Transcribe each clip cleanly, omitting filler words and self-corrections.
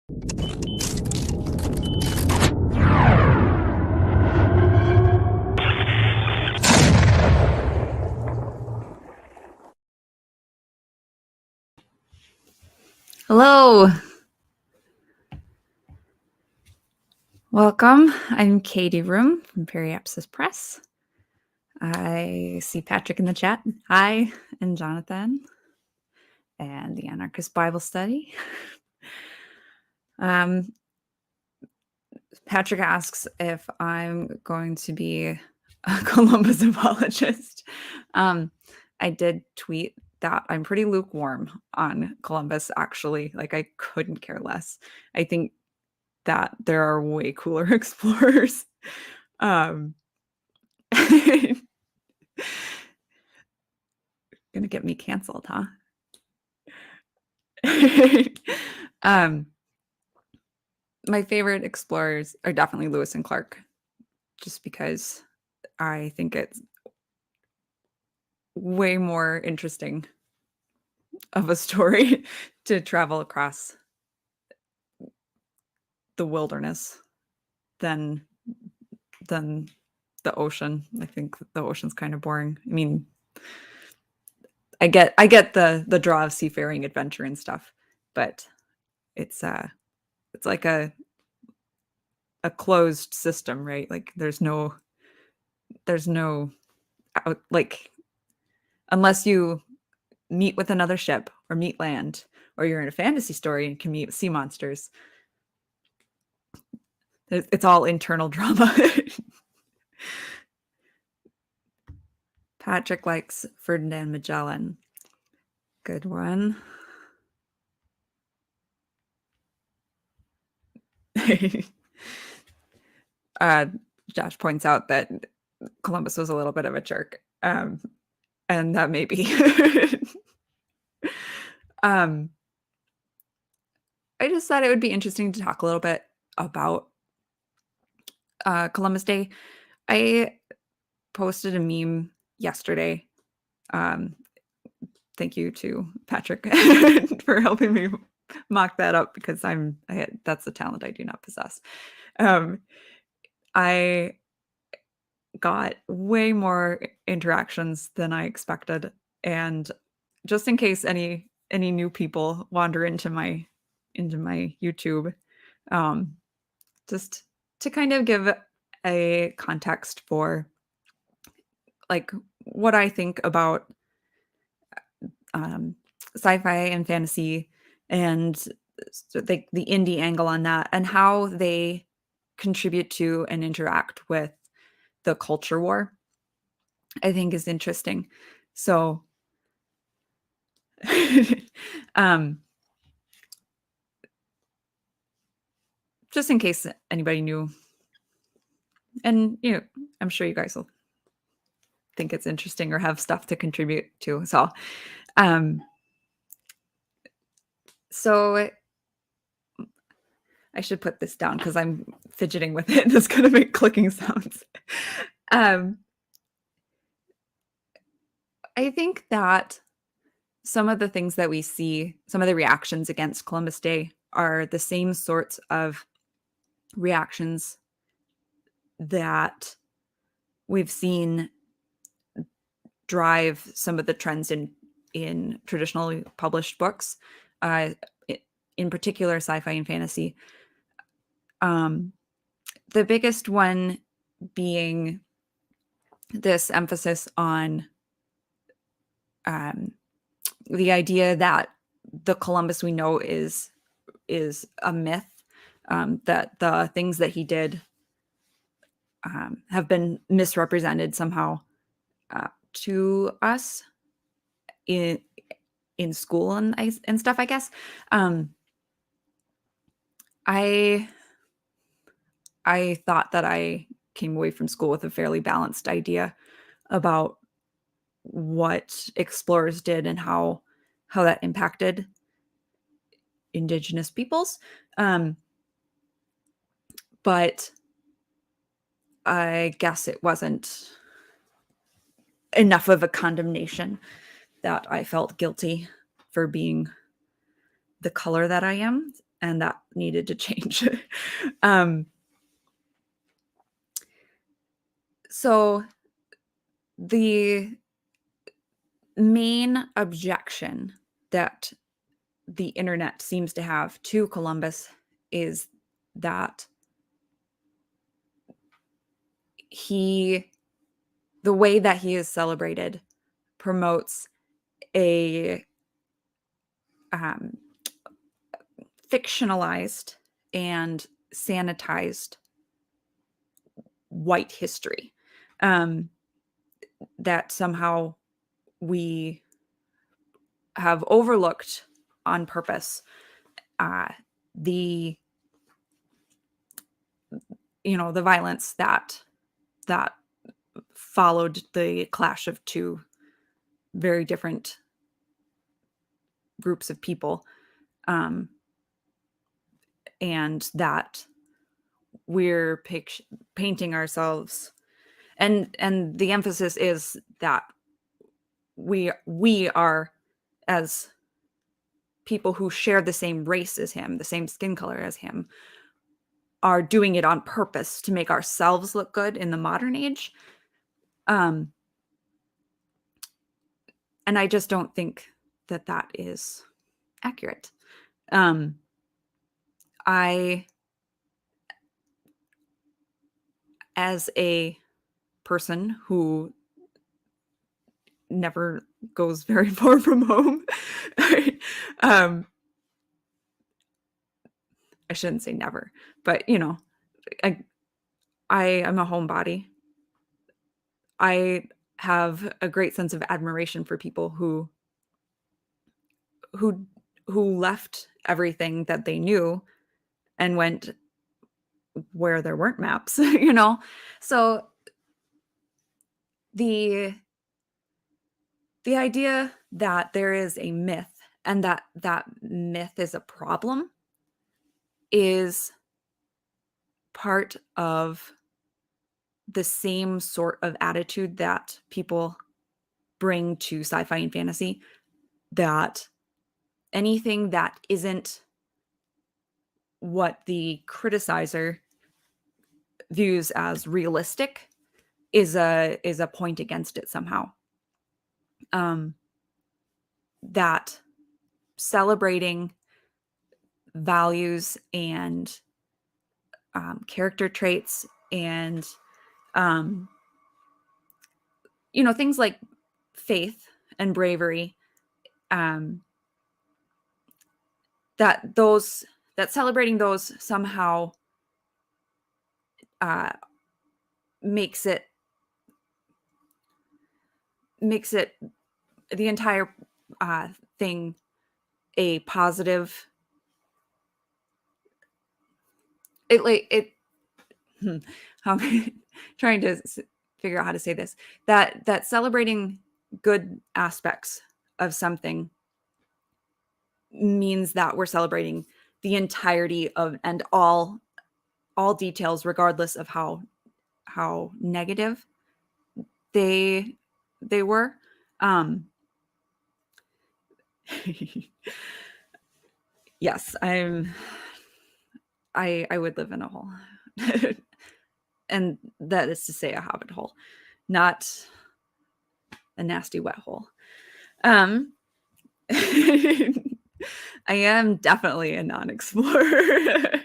Hello. Welcome. I'm Katie Room from Periapsis Press. I see Patrick in the chat. Hi, and Jonathan, and the Anarchist Bible Study. Patrick asks if I'm going to be a Columbus apologist. I did tweet that I'm pretty lukewarm on Columbus, actually. Like, I couldn't care less. I think that there are way cooler explorers. Gonna get me canceled, huh? My favorite explorers are definitely Lewis and Clark, just because I think it's way more interesting of a story to travel across the wilderness than the ocean. I think the ocean's kind of boring. I mean, I get the draw of seafaring adventure and stuff, but it's like a closed system, right? Like there's no like, unless you meet with another ship or meet land, or you're in a fantasy story and can meet sea monsters, it's all internal drama. Patrick likes Ferdinand Magellan. Good one. Josh points out that Columbus was a little bit of a jerk, and that may be. I just thought it would be interesting to talk a little bit about Columbus Day. I posted a meme yesterday. Thank you to Patrick for helping me mock that up, because that's a talent I do not possess. I got way more interactions than I expected, and just in case any new people wander into my YouTube, just to kind of give a context for like what I think about sci-fi and fantasy, and the indie angle on that, and how they contribute to and interact with the culture war, I think is interesting. So just in case anybody new, and I'm sure you guys will think it's interesting or have stuff to contribute to. So I should put this down because I'm fidgeting with it and it's going to make clicking sounds. I think that some of the things that we see, some of the reactions against Columbus Day, are the same sorts of reactions that we've seen drive some of the trends in traditionally published books, in particular sci-fi and fantasy. The biggest one being this emphasis on the idea that the Columbus we know is a myth, that the things that he did have been misrepresented somehow to us in school and stuff, I guess. I thought that I came away from school with a fairly balanced idea about what explorers did and how that impacted Indigenous peoples. But I guess it wasn't enough of a condemnation that I felt guilty for being the color that I am. and that needed to change. um, so the main objection that the internet seems to have to Columbus is that the way that he is celebrated promotes a um, fictionalized and sanitized white history, um, that somehow we have overlooked on purpose, uh, the the violence that followed the clash of two very different groups of people, um, and that we're painting ourselves, and the emphasis is that we are, as people who share the same race as him, the same skin color as him, are doing it on purpose to make ourselves look good in the modern age. Um, and I just don't think that that is accurate. Um, I, as a person who never goes very far from home, um, I shouldn't say never, but I, I am a homebody. I have a great sense of admiration for people who who left everything that they knew and went where there weren't maps, So the the idea that there is a myth and that myth is a problem is part of the same sort of attitude that people bring to sci-fi and fantasy, that anything that isn't what the criticizer views as realistic is a point against it somehow. Um, that celebrating values and character traits and um, things like faith and bravery, um, that celebrating those somehow uh, makes it the entire thing a positive. Hmm, I'm trying to figure out how to say this. That celebrating good aspects of something means that we're celebrating the entirety of and all details, regardless of how negative they were. Um, yes, I would live in a hole. And that is to say a hobbit hole, not a nasty wet hole. I am definitely a non-explorer.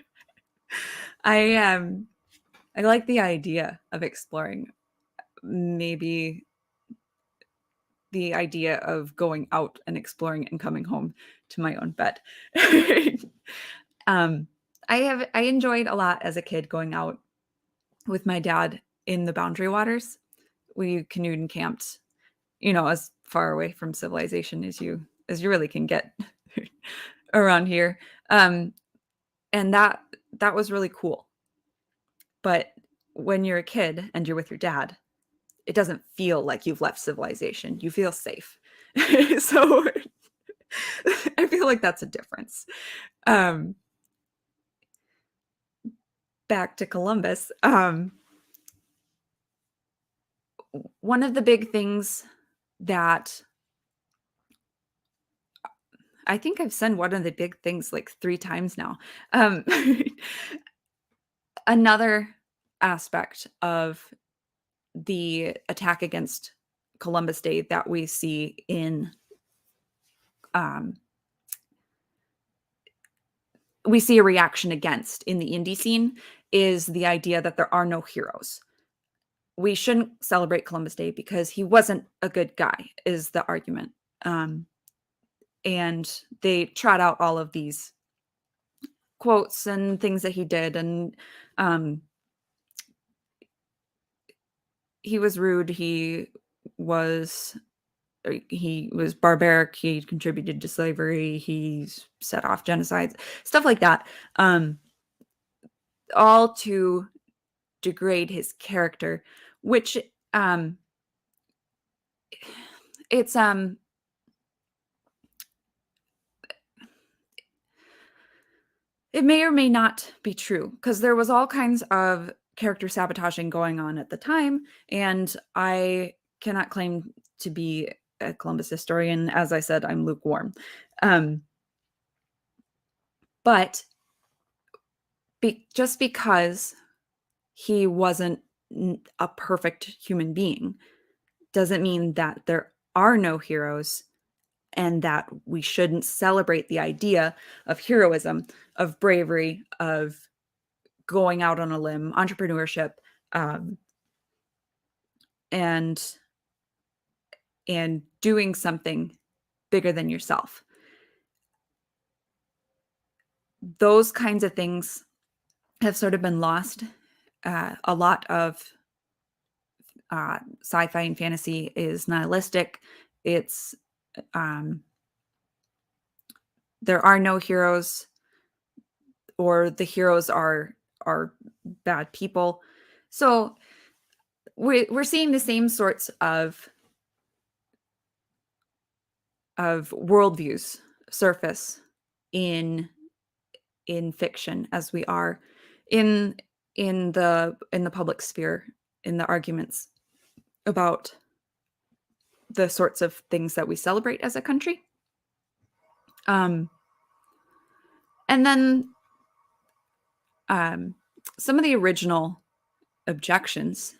I like the idea of exploring. Maybe the idea of going out and exploring and coming home to my own bed. um, I enjoyed a lot as a kid going out with my dad in the Boundary Waters. We canoed and camped, as far away from civilization as you really can get around here. And that was really cool. But when you're a kid and you're with your dad, it doesn't feel like you've left civilization. You feel safe. So I feel like that's a difference. Um, Back to Columbus. One of the big things that I think I've said one of the big things like 3 times now. Um, another aspect of the attack against Columbus Day that we see um, we see a reaction against in the indie scene is the idea that there are no heroes. We shouldn't celebrate Columbus Day because he wasn't a good guy, is the argument. Um, and they trot out all of these quotes and things that he did, and um, he was rude. Was he was barbaric. He contributed to slavery. He set off genocides, stuff like that. All to degrade his character, which it's it may or may not be true because there was all kinds of character sabotaging going on at the time, and I cannot claim to be a Columbus historian. As I said, I'm lukewarm. But just because he wasn't a perfect human being doesn't mean that there are no heroes and that we shouldn't celebrate the idea of heroism, of bravery, of going out on a limb, entrepreneurship, um, and doing something bigger than yourself. Those kinds of things have sort of been lost. A lot of sci-fi and fantasy is nihilistic. It's there are no heroes, or the heroes are bad people. So we're seeing the same sorts of worldviews surface in fiction as we are in the public sphere, in the arguments about the sorts of things that we celebrate as a country. And then some of the original objections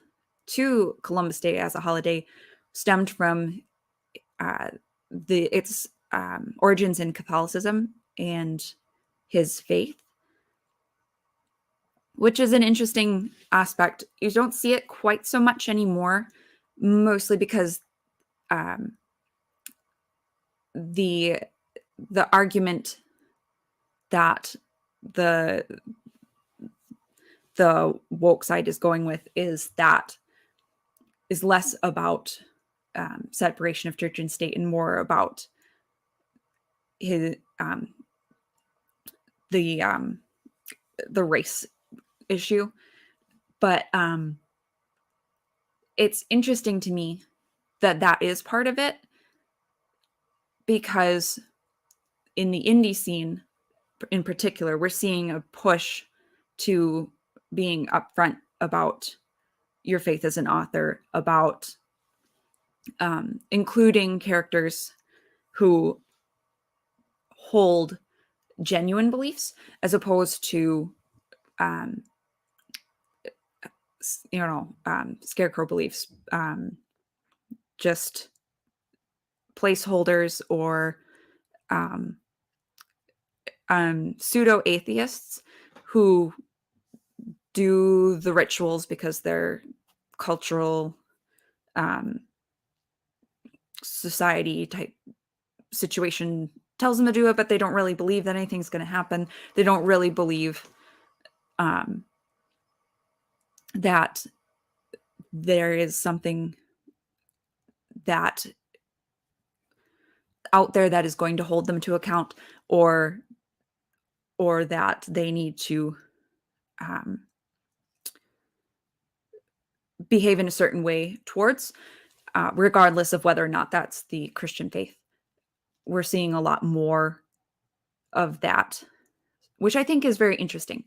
to Columbus Day as a holiday stemmed from its origins in Catholicism and his faith, which is an interesting aspect. You don't see it quite so much anymore, mostly because the argument that the woke side is going with is less about separation of church and state and more about his the race issue. But it's interesting to me that is part of it, because in the indie scene in particular, we're seeing a push to being upfront about your faith as an author, about including characters who hold genuine beliefs as opposed to scarecrow beliefs, just placeholders, or pseudo atheists who do the rituals because their cultural society type situation tells them to do it, but they don't really believe that anything's going to happen. They don't really believe that there is something that out there that is going to hold them to account, or that they need to behave in a certain way towards, regardless of whether or not that's the Christian faith. We're seeing a lot more of that, which I think is very interesting,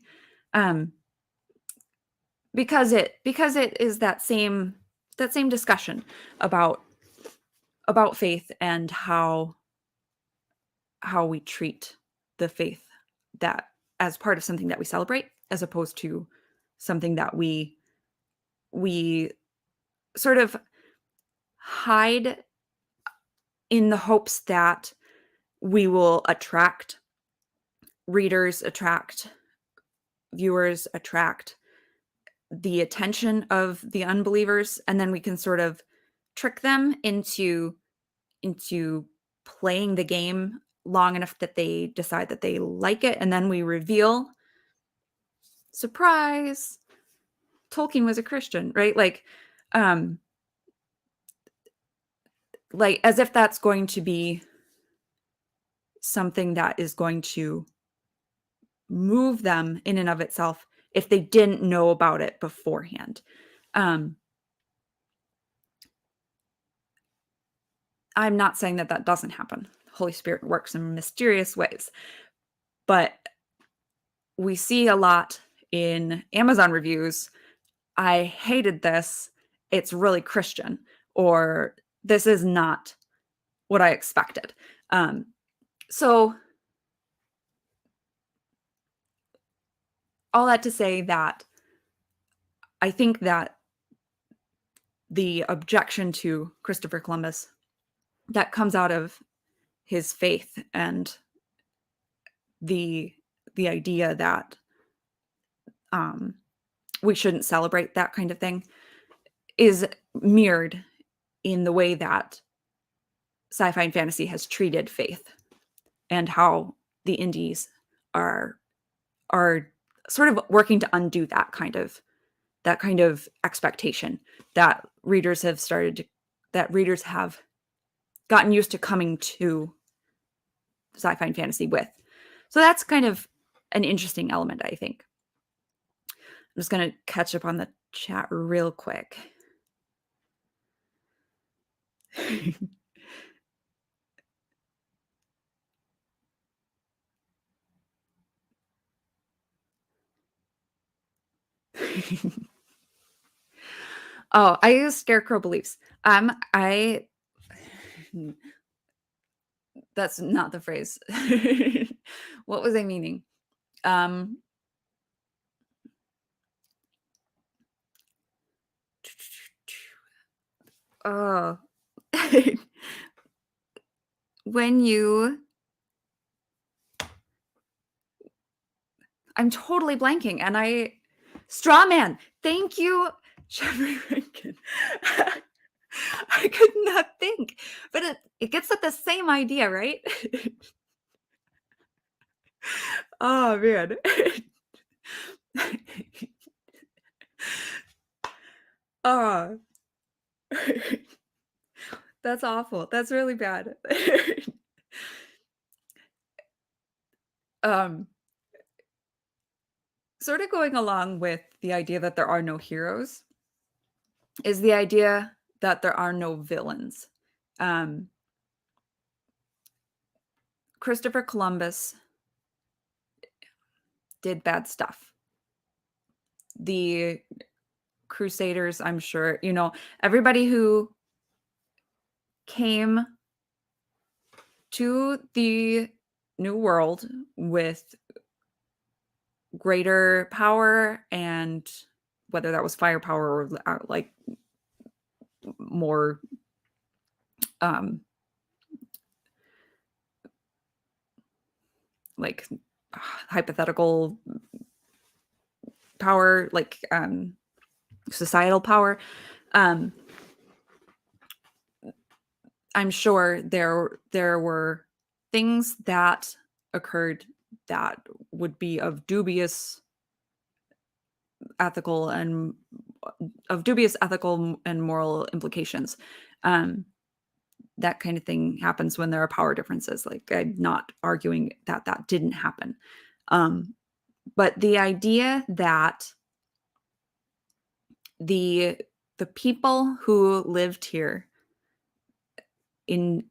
because it is that same discussion about faith and how how we treat the faith that as part of something that we celebrate, as opposed to something that we sort of hide in the hopes that we will attract readers, attract viewers, attract the attention of the unbelievers, and then we can sort of trick them into playing the game long enough that they decide that they like it, and then we reveal, surprise, Tolkien was a Christian, right? Um, like as if that's going to be something that is going to move them in and of itself if they didn't know about it beforehand. Um, I'm not saying that that doesn't happen. The Holy Spirit works in mysterious ways, but we see a lot in Amazon reviews. I hated this. It's really Christian, or this is not what I expected. So all that to say that I think that the objection to Christopher Columbus that comes out of his faith and the idea that we shouldn't celebrate that kind of thing is mirrored in the way that sci-fi and fantasy has treated faith, and how the indies are sort of working to undo that kind of expectation that readers have gotten used to coming to sci-fi and fantasy with. So that's kind of an interesting element, I think. I'm just going to catch up on the chat real quick. Oh, I use scarecrow beliefs. I that's not the phrase. What was I meaning? Oh, when I'm totally blanking, and straw man. Thank you, Jeffrey Rankin. I could not think, but it gets at the same idea, right? Oh man. Oh, that's awful. That's really bad. um, Sort of going along with the idea that there are no heroes is the idea that there are no villains. Christopher Columbus did bad stuff. The Crusaders, I'm sure, everybody who came to the New World with greater power, and whether that was firepower or like more like hypothetical power, like societal power, I'm sure there were things that occurred that would be of dubious ethical and moral implications. That kind of thing happens when there are power differences. Like, I'm not arguing that that didn't happen. But the idea that the people who lived here and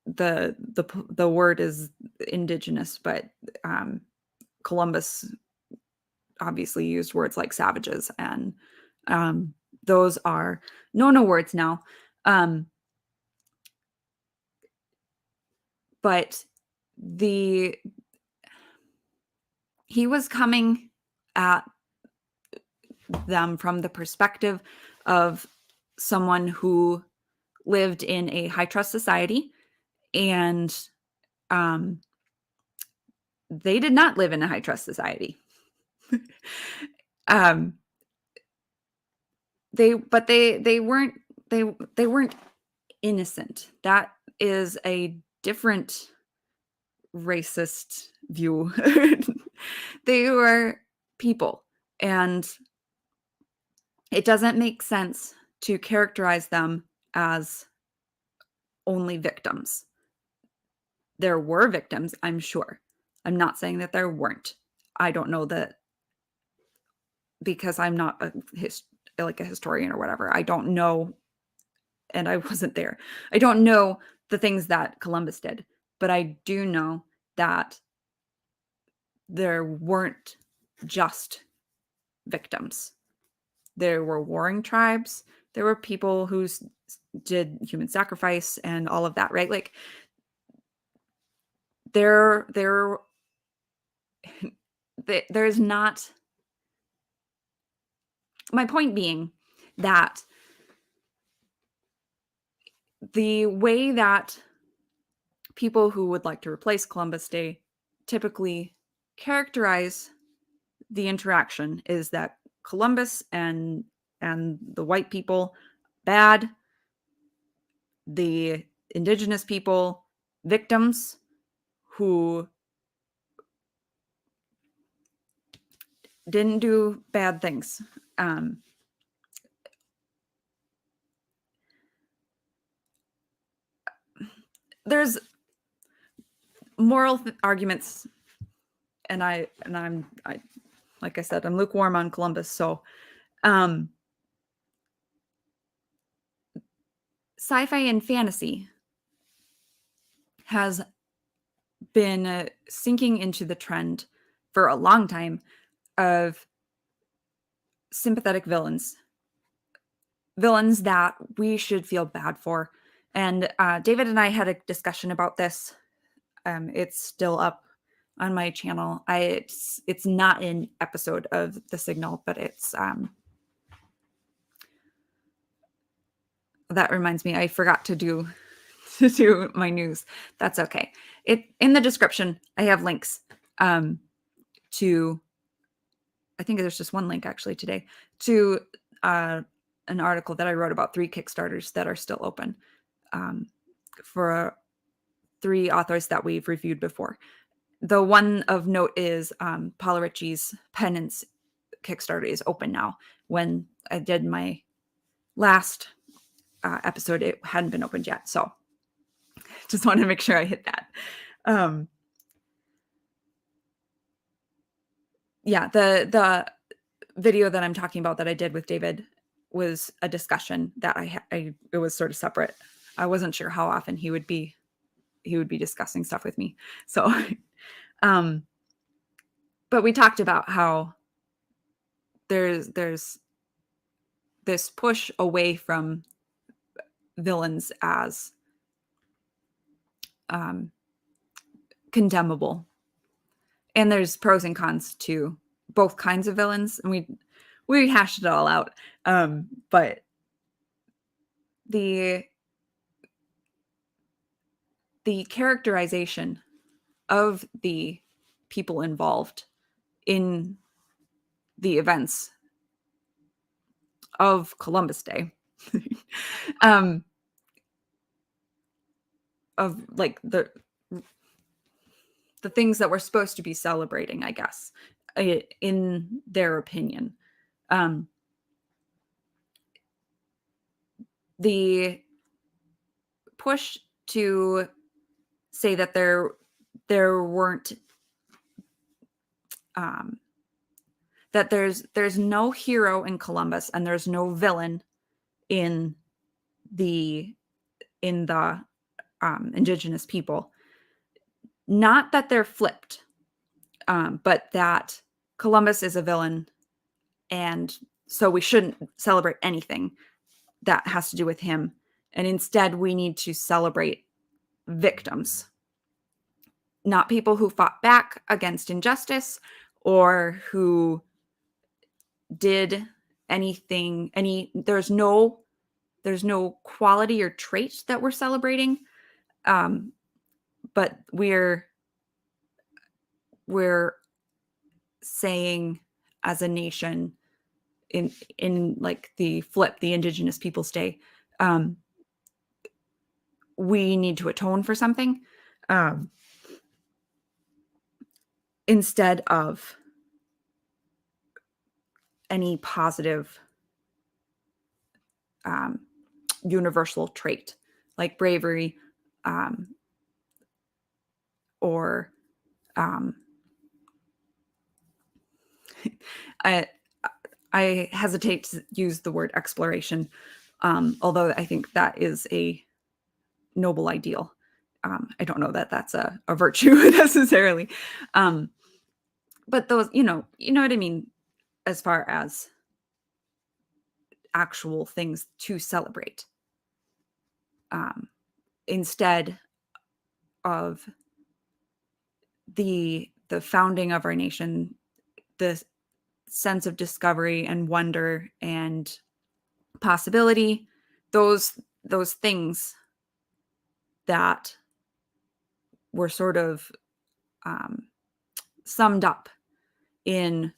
the word is indigenous, but Columbus obviously used words like savages, and those are no words now. but he was coming at them from the perspective of someone who lived in a high trust society, and they did not live in a high trust society. um, they weren't innocent. That is a different racist view. They were people, and it doesn't make sense to characterize them as only victims. There were victims, I'm sure. I'm not saying that there weren't. I don't know that, because I'm not like a historian or whatever. I don't know, and I wasn't there. I don't know the things that Columbus did, but I do know that there weren't just victims. There were warring tribes. There were people who did human sacrifice and all of that, right? Like there's not, my point being that the way that people who would like to replace Columbus Day typically characterize the interaction is that Columbus and the white people, bad, the indigenous people, victims who didn't do bad things. There's moral arguments, and I'm like I said, I'm lukewarm on Columbus. So, sci-fi and fantasy has been sinking into the trend for a long time of sympathetic villains that we should feel bad for. And David and I had a discussion about this. It's still up on my channel. It's not an episode of The Signal, but it's that reminds me, I forgot to do my news. That's okay. In the description, I have links to, I think there's just one link actually today, to an article that I wrote about 3 Kickstarters that are still open for 3 authors that we've reviewed before. The one of note is Paula Ritchie's Penance Kickstarter is open now. When I did my last episode, it hadn't been opened yet. So just want to make sure I hit that. Yeah, the video that I'm talking about that I did with David was a discussion that it was sort of separate. I wasn't sure how often he would be discussing stuff with me. So, but we talked about how there's this push away from villains as condemnable, and there's pros and cons to both kinds of villains, and we hashed it all out. But the characterization of the people involved in the events of Columbus Day, of like the things that we're supposed to be celebrating, I guess, in their opinion. The push to say that there weren't, that there's no hero in Columbus and there's no villain in the indigenous people. Not that they're flipped, but that Columbus is a villain, and so we shouldn't celebrate anything that has to do with him. And instead, we need to celebrate victims. not people who fought back against injustice or who did anything, there's no quality or trait that we're celebrating. But we're saying as a nation in like the Indigenous Peoples Day, um, we need to atone for something, um, instead of any positive um, universal trait like bravery, um, or um, I, I hesitate to use the word exploration, although I think that is a noble ideal. I don't know that that's a virtue necessarily, um, but those, you know what I mean, as far as actual things to celebrate, um, instead of the founding of our nation, the sense of discovery and wonder and possibility, those things that were sort of um, summed up in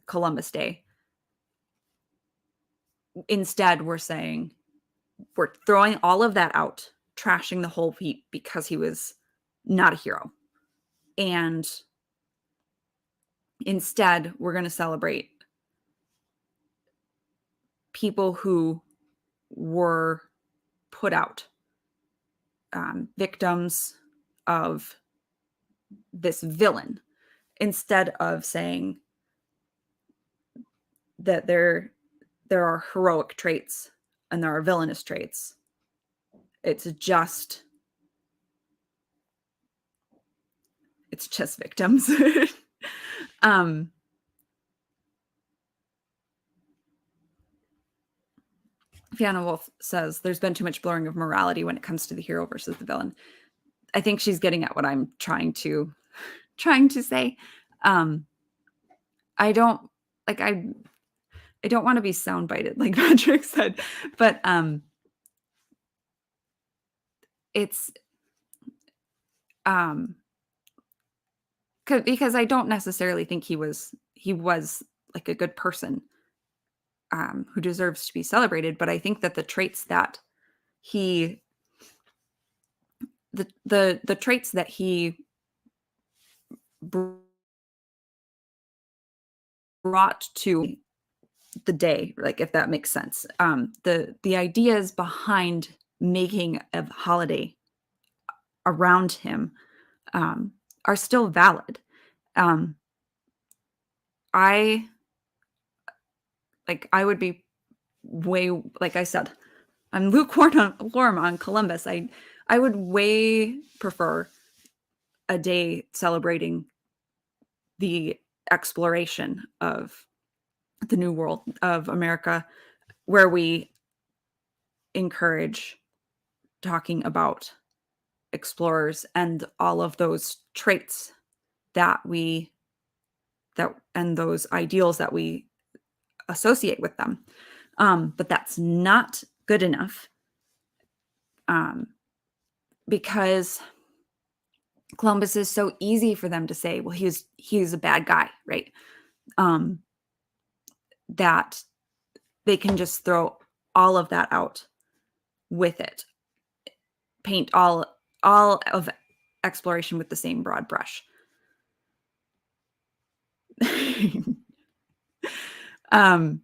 Columbus Day. Instead, we're throwing all of that out, trashing the whole heap because he was not a hero. And instead, we're going to celebrate people who were put out, victims of this villain, instead of saying that there are heroic traits and there are villainous traits. It's just victims. um Fiona Wolf says there's been too much blurring of morality when it comes to the hero versus the villain. I think she's getting at what I'm trying to say. um I don't like I don't want to be soundbited like Patrick said, but it's um because I don't necessarily think he was like a good person, who deserves to be celebrated, but I think that the traits that he the traits that he brought to the day, like if that makes sense, the ideas behind making a holiday around him, are still valid. um I I would be way, like I said, I'm lukewarm on Columbus. I would way prefer a day celebrating the exploration of the New World of America, where we encourage talking about explorers and all of those traits that we that and those ideals that we associate with them. But that's not good enough, um, because Columbus is so easy for them to say, well, he's a bad guy, right? Um, that they can just throw all of that out with it, paint all of exploration with the same broad brush. um,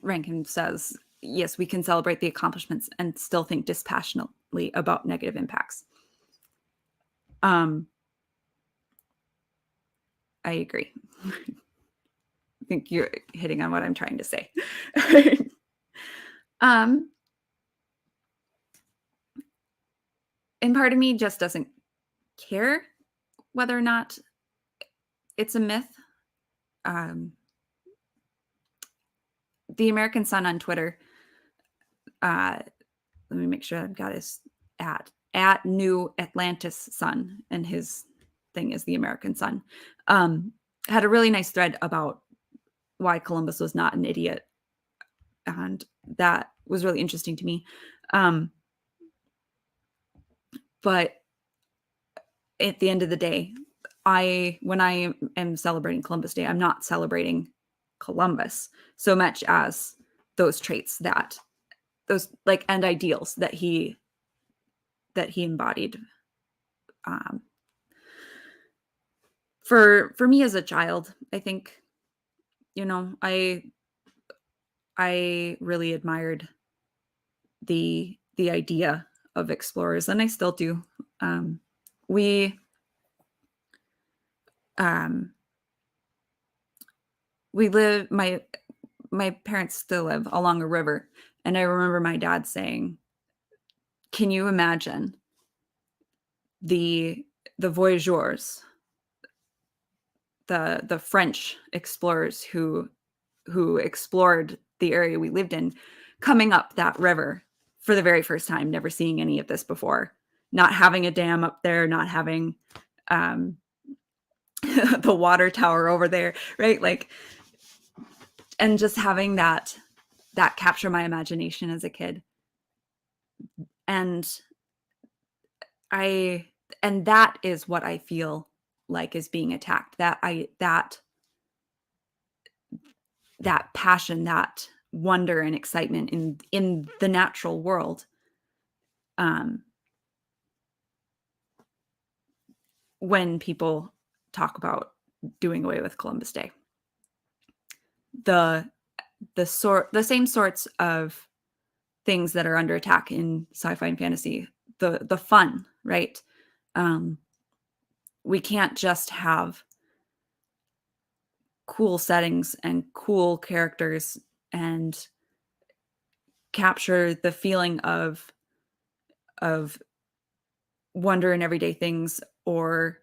Rankin says, yes, we can celebrate the accomplishments and still think dispassionately about negative impacts. I agree. I think you're hitting on what I'm trying to say. And part of me just doesn't care whether or not it's a myth. um, the American Sun on Twitter. Let me make sure I've got his at New Atlantis Sun, and his thing is the American Sun. Had a really nice thread about why Columbus was not an idiot, and that was really interesting to me. But at the end of the day, when I am celebrating Columbus Day, I'm not celebrating Columbus so much as those traits, that those like and ideals that he embodied. For me as a child, I think, I really admired the idea of explorers, and I still do. We um, we live my parents still live along a river, and I remember my dad saying, "Can you imagine the voyageurs, the French explorers who explored the area we lived in, coming up that river for the very first time, never seeing any of this before, not having a dam up there, not having the water tower over there, right? Like, and just having that capture my imagination as a kid. And that is what I feel like is being attacked. That passion, that wonder and excitement in the natural world. When people talk about doing away with Columbus Day, the same sorts of things that are under attack in sci-fi and fantasy, the fun, right? We can't just have cool settings and cool characters and capture the feeling of wonder in everyday things, or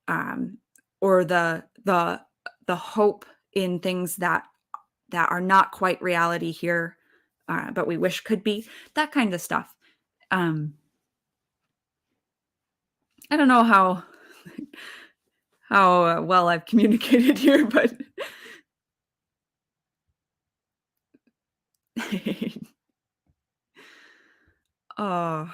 the hope in things that are not quite reality here, but we wish could be, that kind of stuff. I don't know how well I've communicated here, but oh,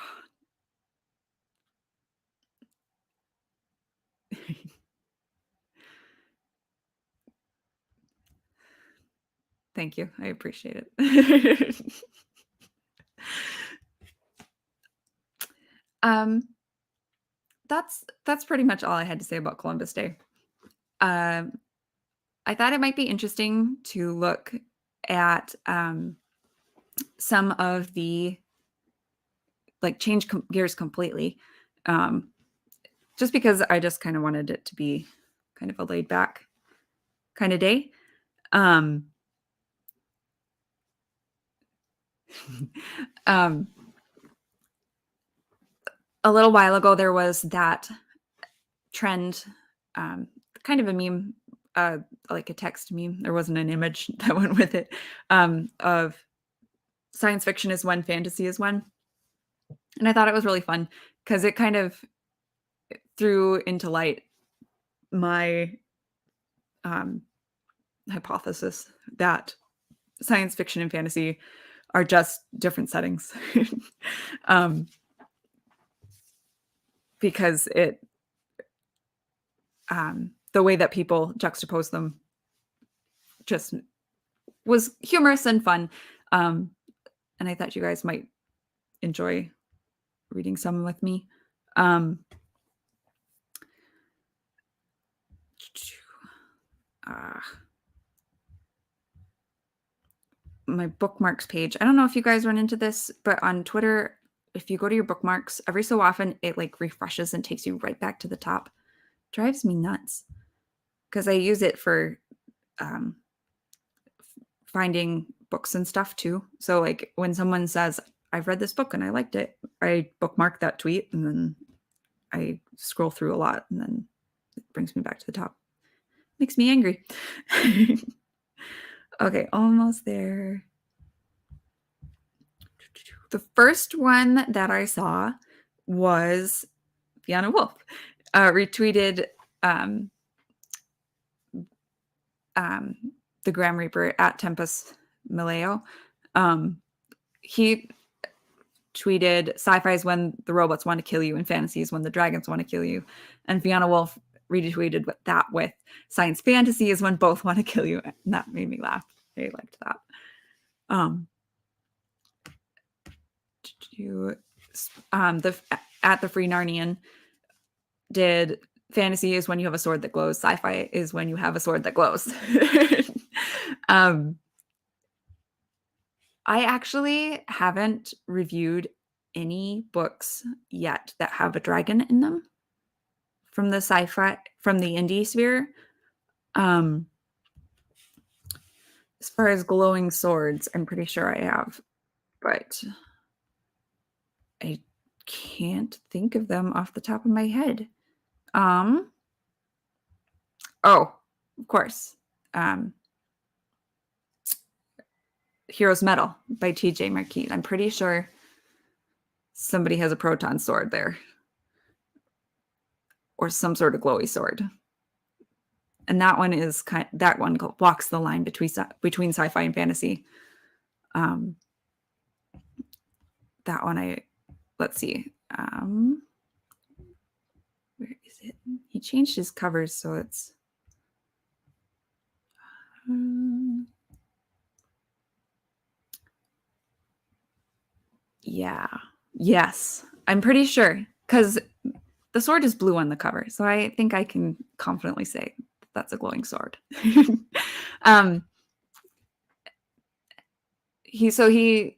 thank you. I appreciate it. That's pretty much all I had to say about Columbus Day. I thought it might be interesting to look at some of the, like, change gears completely, just because I just kind of wanted it to be kind of a laid back kind of day. A little while ago, there was that trend, kind of a meme, like a text meme. There wasn't an image that went with it, of science fiction is one, fantasy is one. And I thought it was really fun because it kind of threw into light my hypothesis that science fiction and fantasy are just different settings. Because the way that people juxtapose them just was humorous and fun. And I thought you guys might enjoy reading some with me. My bookmarks page. I don't know if you guys run into this, but on Twitter, if you go to your bookmarks, every so often it like refreshes and takes you right back to the top. Drives me nuts because I use it for finding books and stuff too. So like when someone says, I've read this book and I liked it, I bookmark that tweet and then I scroll through a lot and then it brings me back to the top. Makes me angry. Okay, almost there. The first one that I saw was Fiona Wolf retweeted um, the Grim Reaper at Tempest Maleo. He tweeted, "Sci-fi is when the robots want to kill you, and fantasy is when the dragons want to kill you." And Fiona Wolf retweeted that with, "Science fantasy is when both want to kill you." And that made me laugh. I liked that. At the Free Narnian did, "Fantasy is when you have a sword that glows. Sci-fi is when you have a sword that glows." I actually haven't reviewed any books yet that have a dragon in them from the indie sphere. As far as glowing swords, I'm pretty sure I have, but I can't think of them off the top of my head. Oh, of course. Hero's Metal by TJ Marquis. I'm pretty sure somebody has a proton sword there, or some sort of glowy sword. And that one walks the line between sci-fi and fantasy. That one, let's see. Where is it? He changed his covers, so it's yeah. Yes. I'm pretty sure, because the sword is blue on the cover, so I think I can confidently say that's a glowing sword. He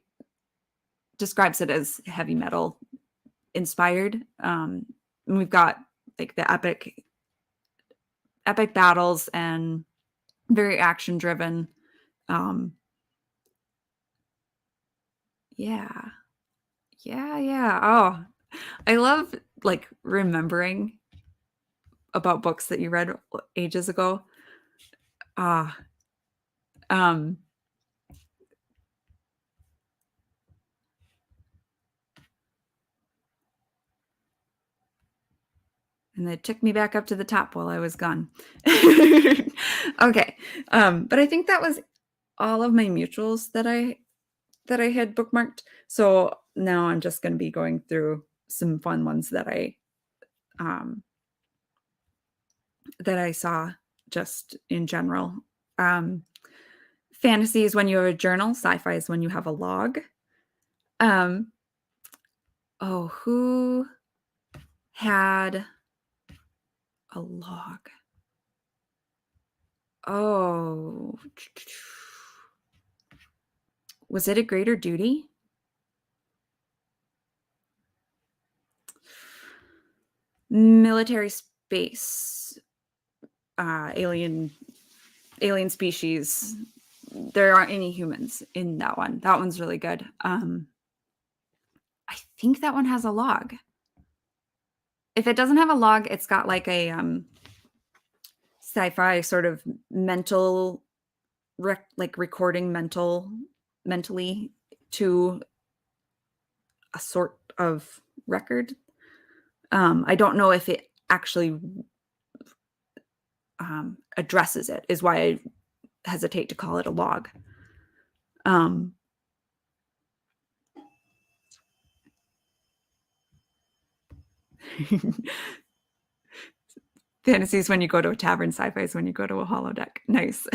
describes it as heavy metal inspired. We've got like the epic battles and very action driven. Yeah. Oh, I love like remembering about books that you read ages ago. And it took me back up to the top while I was gone. Okay. But I think that was all of my mutuals that I had bookmarked. So now I'm just going to be going through some fun ones that I saw just in general. Fantasy is when you have a journal. Sci-fi is when you have a log. Who had a log? Oh, was it A Greater Duty? Military space, alien species. There aren't any humans in that one. That one's really good. I think that one has a log. If it doesn't have a log, it's got like a sci-fi sort of mental, recording mentally to a sort of record. I don't know if it actually addresses it, is why I hesitate to call it a log. Fantasy is when you go to a tavern. Sci-fi is when you go to a holodeck. Nice.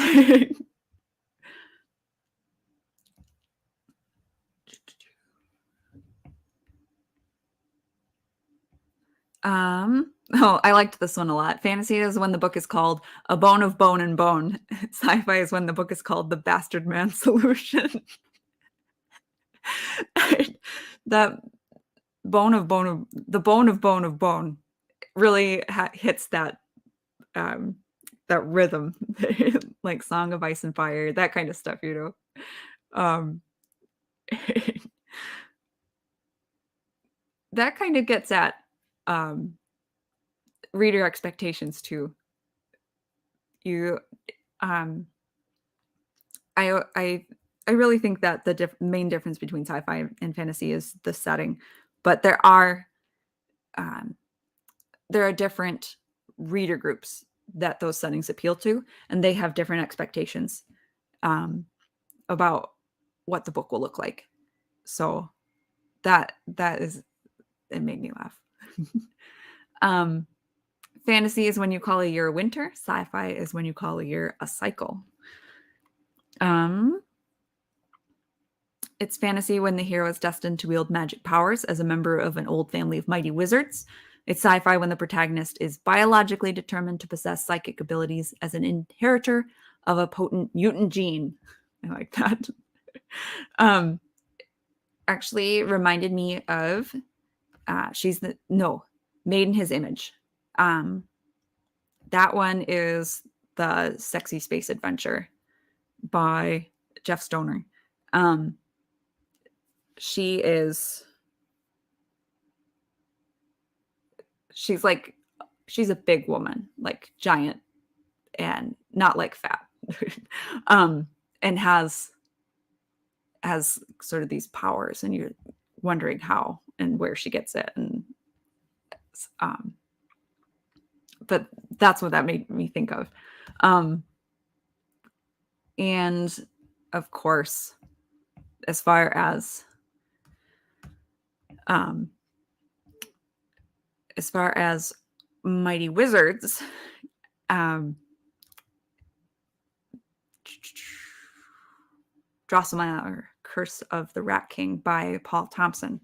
I liked this one a lot. Fantasy is when the book is called A Bone of Bone and Bone. Sci-fi is when the book is called The Bastard Man Solution. That bone of bone really hits that that rhythm, like Song of Ice and Fire, that kind of stuff, that kind of gets at reader expectations too. You, um, I I really think that the main difference between sci-fi and fantasy is the setting, but um, there are different reader groups that those settings appeal to, and they have different expectations um, about what the book will look like. So that is it made me laugh. um, Fantasy is when you call a year a winter. Sci-fi is when you call a year a cycle. Um, it's fantasy when the hero is destined to wield magic powers as a member of an old family of mighty wizards. It's sci-fi when the protagonist is biologically determined to possess psychic abilities as an inheritor of a potent mutant gene. I like that. um, Actually reminded me of she's the no made in his image. That one is the Sexy Space Adventure by Jeff Stoner. Um, she is she's like she's a big woman, like giant and not like fat. um, and has sort of these powers, and you're wondering how and where she gets it, and um, but that's what that made me think of. Um, and of course, as far um, as mighty wizards, um, Drosselmeyer, Curse of the Rat King by Paul Thompson.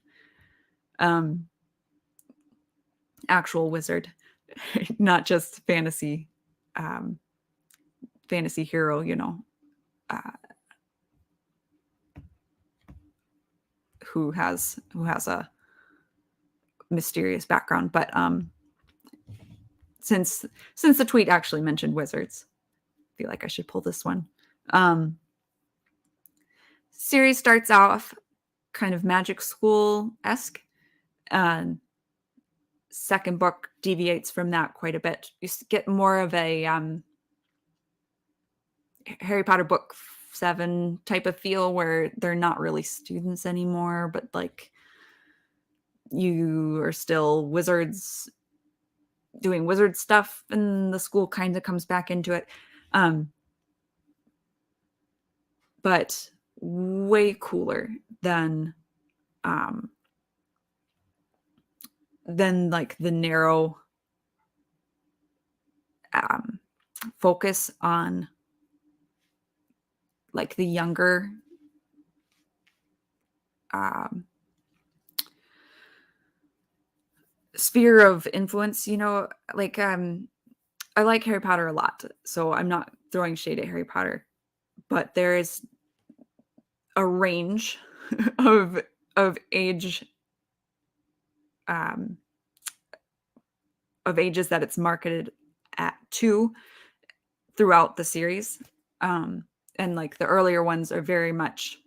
Actual wizard, not just fantasy hero, uh, who has a mysterious background. But since the tweet actually mentioned wizards, I feel like I should pull this one. Series starts off kind of magic school-esque. Second book deviates from that quite a bit. You get more of a Harry Potter book 7 type of feel where they're not really students anymore, but like you are still wizards doing wizard stuff, and the school kind of comes back into it. But way cooler than like the narrow focus on like the younger sphere of influence, like I like Harry Potter a lot, so I'm not throwing shade at Harry Potter, but there is a range of age of ages that it's marketed at to throughout the series. And like the earlier ones are very much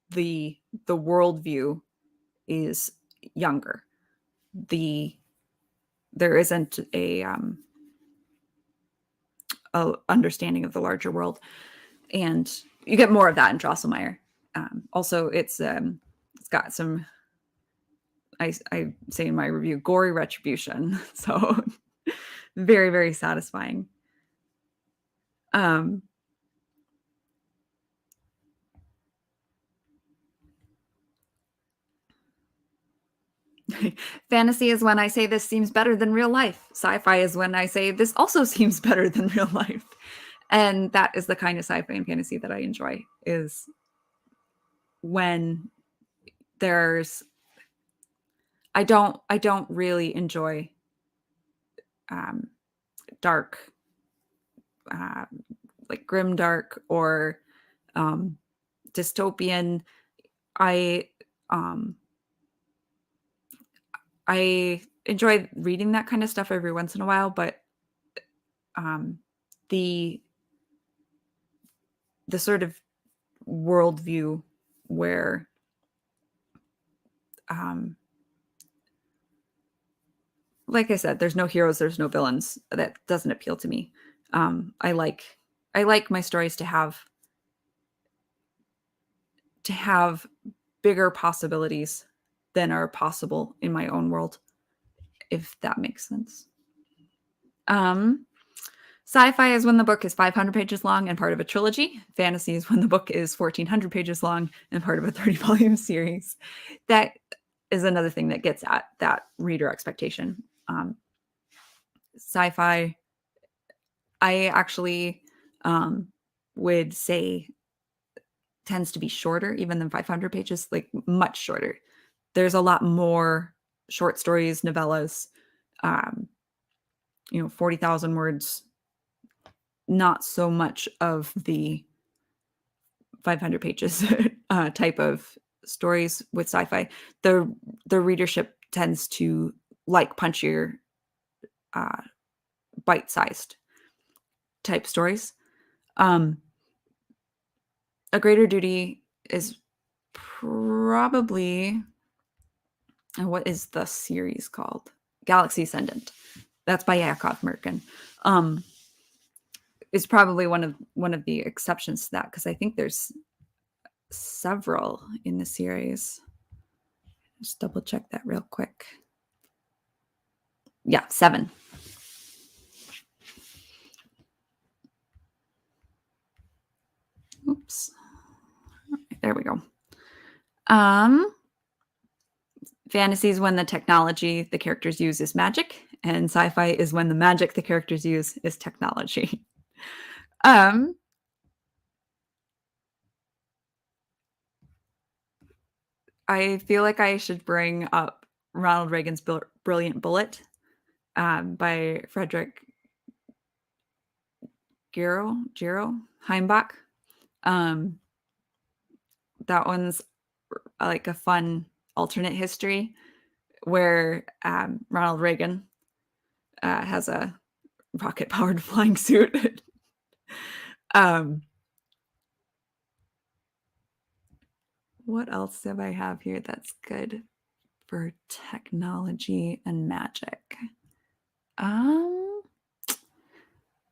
the worldview is younger. There isn't a understanding of the larger world, and you get more of that in Drosselmeyer. Also, it's got some, I say in my review, gory retribution. So very, very satisfying. Fantasy is when I say this seems better than real life. Sci-fi is when I say this also seems better than real life. And that is the kind of sci-fi and fantasy that I enjoy, is when there's I don't really enjoy dark, like grimdark or dystopian. I enjoy reading that kind of stuff every once in a while, but the sort of worldview where like I said, there's no heroes, there's no villains. That doesn't appeal to me. I like my stories to have bigger possibilities than are possible in my own world, if that makes sense. Um, Sci-fi is when the book is 500 pages long and part of a trilogy. Fantasy is when the book is 1,400 pages long and part of a 30-volume series. That is another thing that gets at that reader expectation. Sci-fi, I actually would say tends to be shorter even than 500 pages, like much shorter. There's a lot more short stories, novellas, 40,000 words, not so much of the 500 pages type of stories with sci-fi. The readership tends to like punchier, uh, bite-sized type stories. A Greater Duty is probably, and what is the series called? Galaxy Ascendant. That's by Yakov Merkin. Is probably one of the exceptions to that, because I think there's several in the series. Just double check that real quick. Yeah, 7. Oops. There we go. Fantasy is when the technology the characters use is magic, and sci-fi is when the magic the characters use is technology. I feel like I should bring up Ronald Reagan's Brilliant Bullet, by Frederick Giro Heimbach. That one's like a fun alternate history where Ronald Reagan has a rocket-powered flying suit. What else do I have here that's good for technology and magic?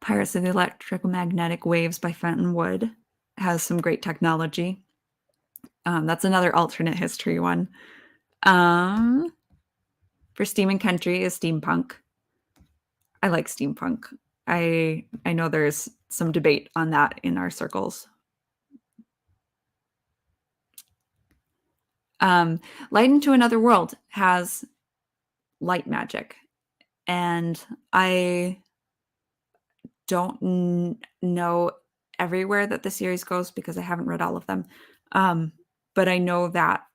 Pirates of the Electromagnetic Waves by Fenton Wood has some great technology. That's another alternate history one. For Steam and Country is steampunk. I like steampunk. I know there's some debate on that in our circles. Light into Another World has light magic, and I don't know everywhere that the series goes because I haven't read all of them. But I know that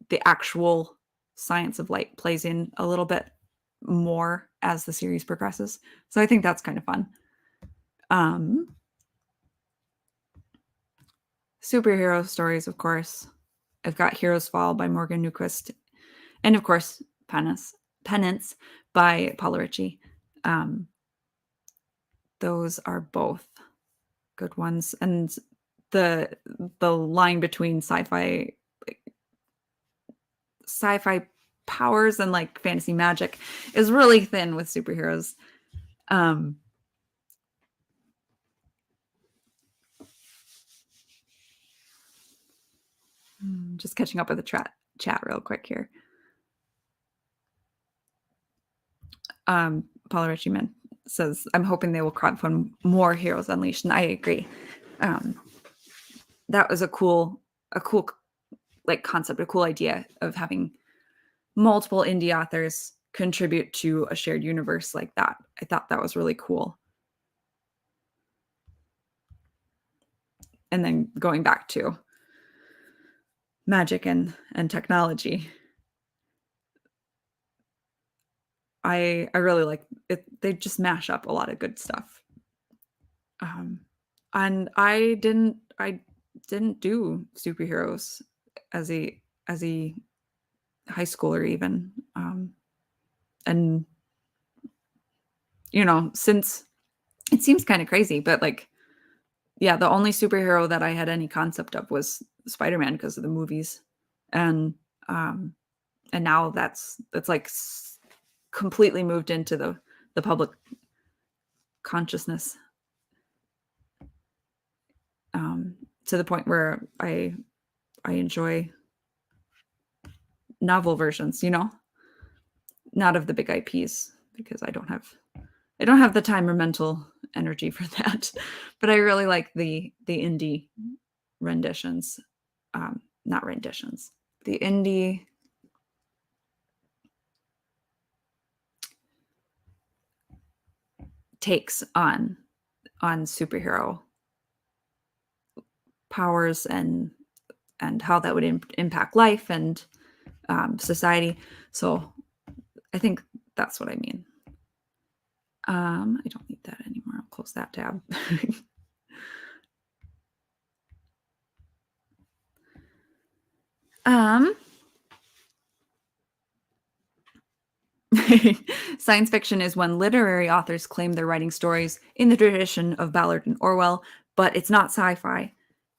the actual science of light plays in a little bit more as the series progresses. So I think that's kind of fun. Superhero stories, of course. I've got Heroes Fall by Morgan Newquist. And of course, Penance by Paula Ritchie. Those are both good ones. And the line between sci-fi powers and like fantasy magic is really thin with superheroes. Just catching up with the chat real quick here. Paula Ritchie says, I'm hoping they will crowdfund more Heroes Unleashed, and I agree. That was a cool like concept, a cool idea of having multiple indie authors contribute to a shared universe like that. I thought that was really cool. And then going back to magic and technology, I really like it. They just mash up a lot of good stuff. And I didn't do superheroes as a high schooler even. And since it seems kind of crazy, but like, yeah, the only superhero that I had any concept of was Spider-Man because of the movies. And now that's like completely moved into the public consciousness, to the point where I enjoy novel versions, not of the big IPs, because I don't have the time or mental energy for that. But I really like the indie renditions, not renditions, the indie takes on superhero powers and how that would impact life and society. So I think that's what I mean. I don't need that anymore. I'll close that tab. Science fiction is when literary authors claim they're writing stories in the tradition of Ballard and Orwell, but it's not sci-fi.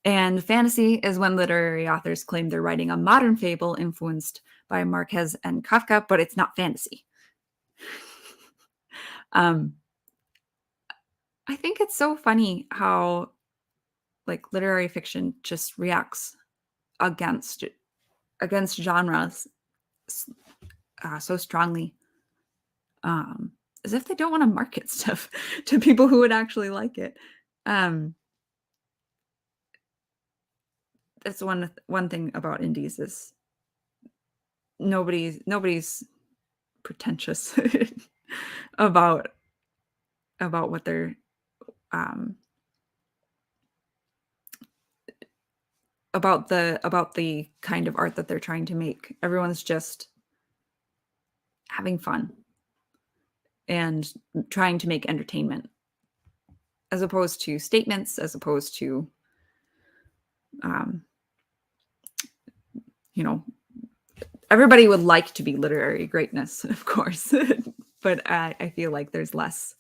And fantasy is when literary authors claim they're writing a modern fable influenced by Marquez and Kafka, but it's not fantasy. I think it's so funny how like literary fiction just reacts against genres so strongly, as if they don't want to market stuff to people who would actually like it. That's one thing about indies is nobody's pretentious about what they're about the kind of art that they're trying to make. Everyone's just having fun and trying to make entertainment, as opposed to statements, as opposed to everybody would like to be literary greatness, of course, but I feel like there's less,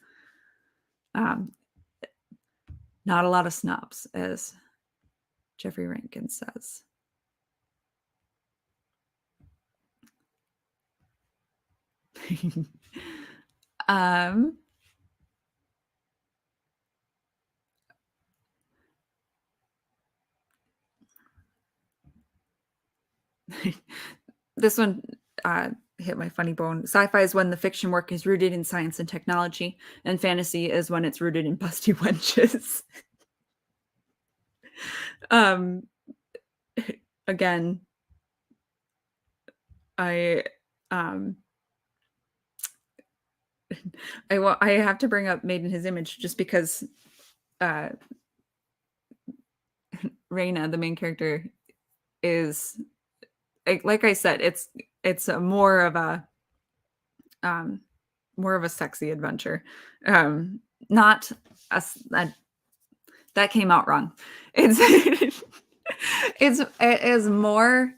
not a lot of snobs, as Jeffrey Rankin says. This one hit my funny bone. Sci-fi is when the fiction work is rooted in science and technology, and fantasy is when it's rooted in busty wenches. Again, I have to bring up Made in His Image just because Reina, the main character, is like I said, it's a more of a sexy adventure. Not a that came out wrong. It is more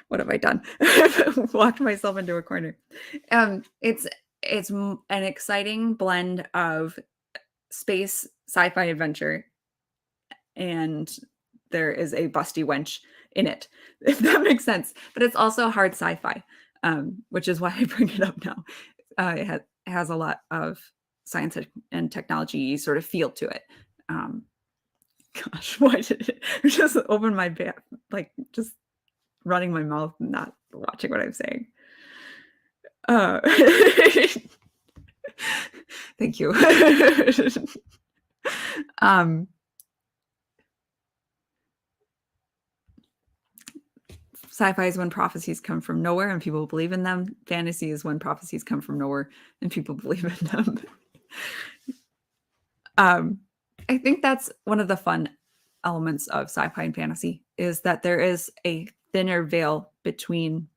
what have I done? I've walked myself into a corner. It's an exciting blend of space sci-fi adventure, and there is a busty wench in it, if that makes sense. But it's also hard sci-fi, which is why I bring it up now. It has a lot of science and technology sort of feel to it. Gosh, why did it just open my back, like just running my mouth, not watching what I'm saying? Thank you. Sci-fi is when prophecies come from nowhere and people believe in them. Fantasy is when prophecies come from nowhere and people believe in them. I think that's one of the fun elements of sci-fi and fantasy, is that there is a thinner veil between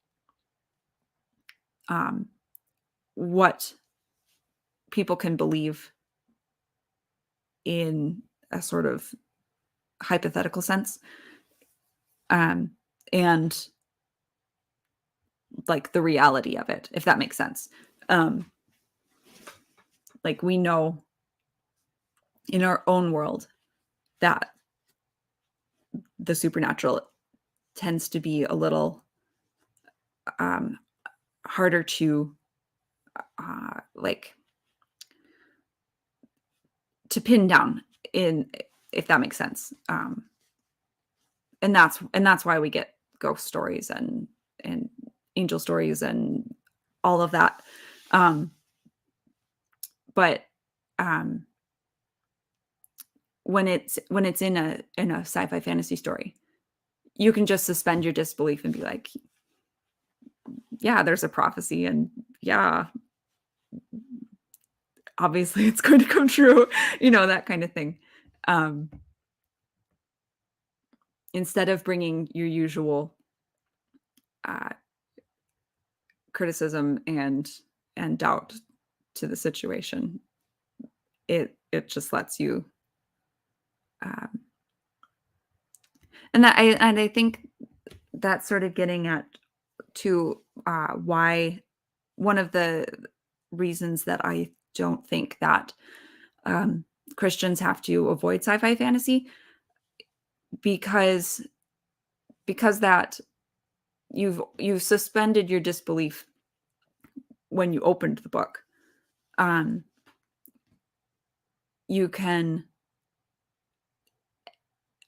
what people can believe in a sort of hypothetical sense, and like the reality of it, if that makes sense. Like we know in our own world that the supernatural tends to be a little harder to like to pin down, in if that makes sense. And that's why we get ghost stories and angel stories and all of that. But when it's in a sci-fi fantasy story, you can just suspend your disbelief and be like, yeah, there's a prophecy, and yeah, obviously it's going to come true, that kind of thing. Instead of bringing your usual criticism and doubt to the situation, it just lets you, and I think that's sort of getting at to why one of the reasons that I don't think that Christians have to avoid sci-fi fantasy, because that you've suspended your disbelief when you opened the book. You can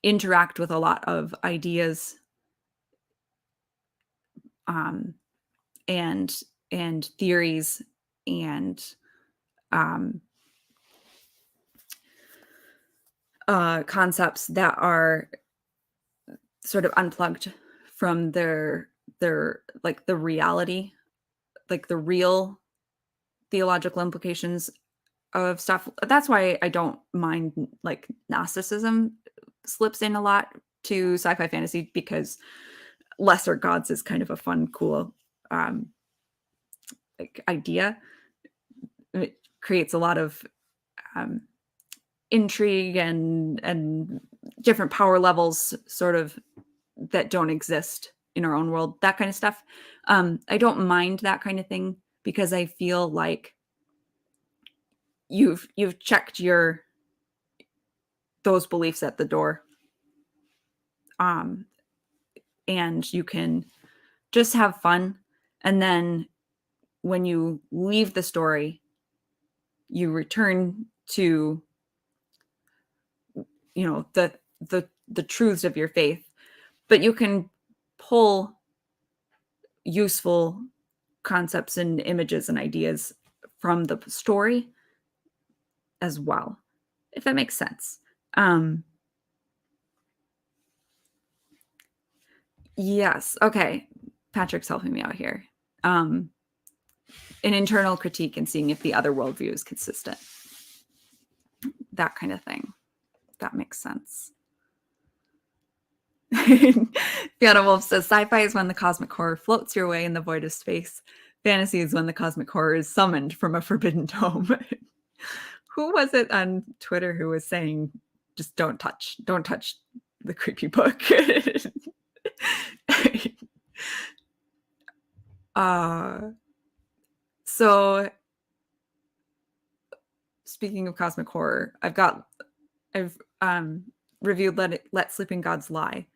interact with a lot of ideas and theories and concepts that are sort of unplugged from their like the reality, like the real theological implications of stuff. That's why I don't mind like Gnosticism slips in a lot to sci-fi fantasy, because lesser gods is kind of a fun, cool like idea. It creates a lot of intrigue and different power levels sort of that don't exist in our own world, that kind of stuff. I don't mind that kind of thing, because I feel like you've checked those beliefs at the door, and you can just have fun, and then when you leave the story, you return to the truths of your faith, but you can pull useful concepts and images and ideas from the story as well, if that makes sense. Yes. Okay. Patrick's helping me out here. An internal critique and seeing if the other worldview is consistent. That kind of thing. That makes sense. Fiona Wolf says, sci-fi is when the cosmic horror floats your way in the void of space. Fantasy is when the cosmic horror is summoned from a forbidden tome. Who was it on Twitter who was saying, just don't touch the creepy book? So speaking of cosmic horror, I've reviewed Let Sleeping Gods Lie.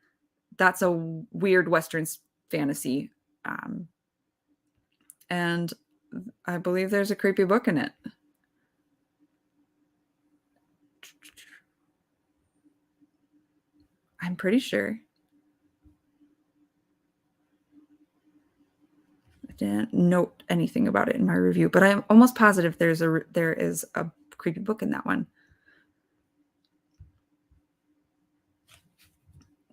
That's a weird Western fantasy. And I believe there's a creepy book in it. I'm pretty sure. I didn't note anything about it in my review, but I'm almost positive there is a creepy book in that one.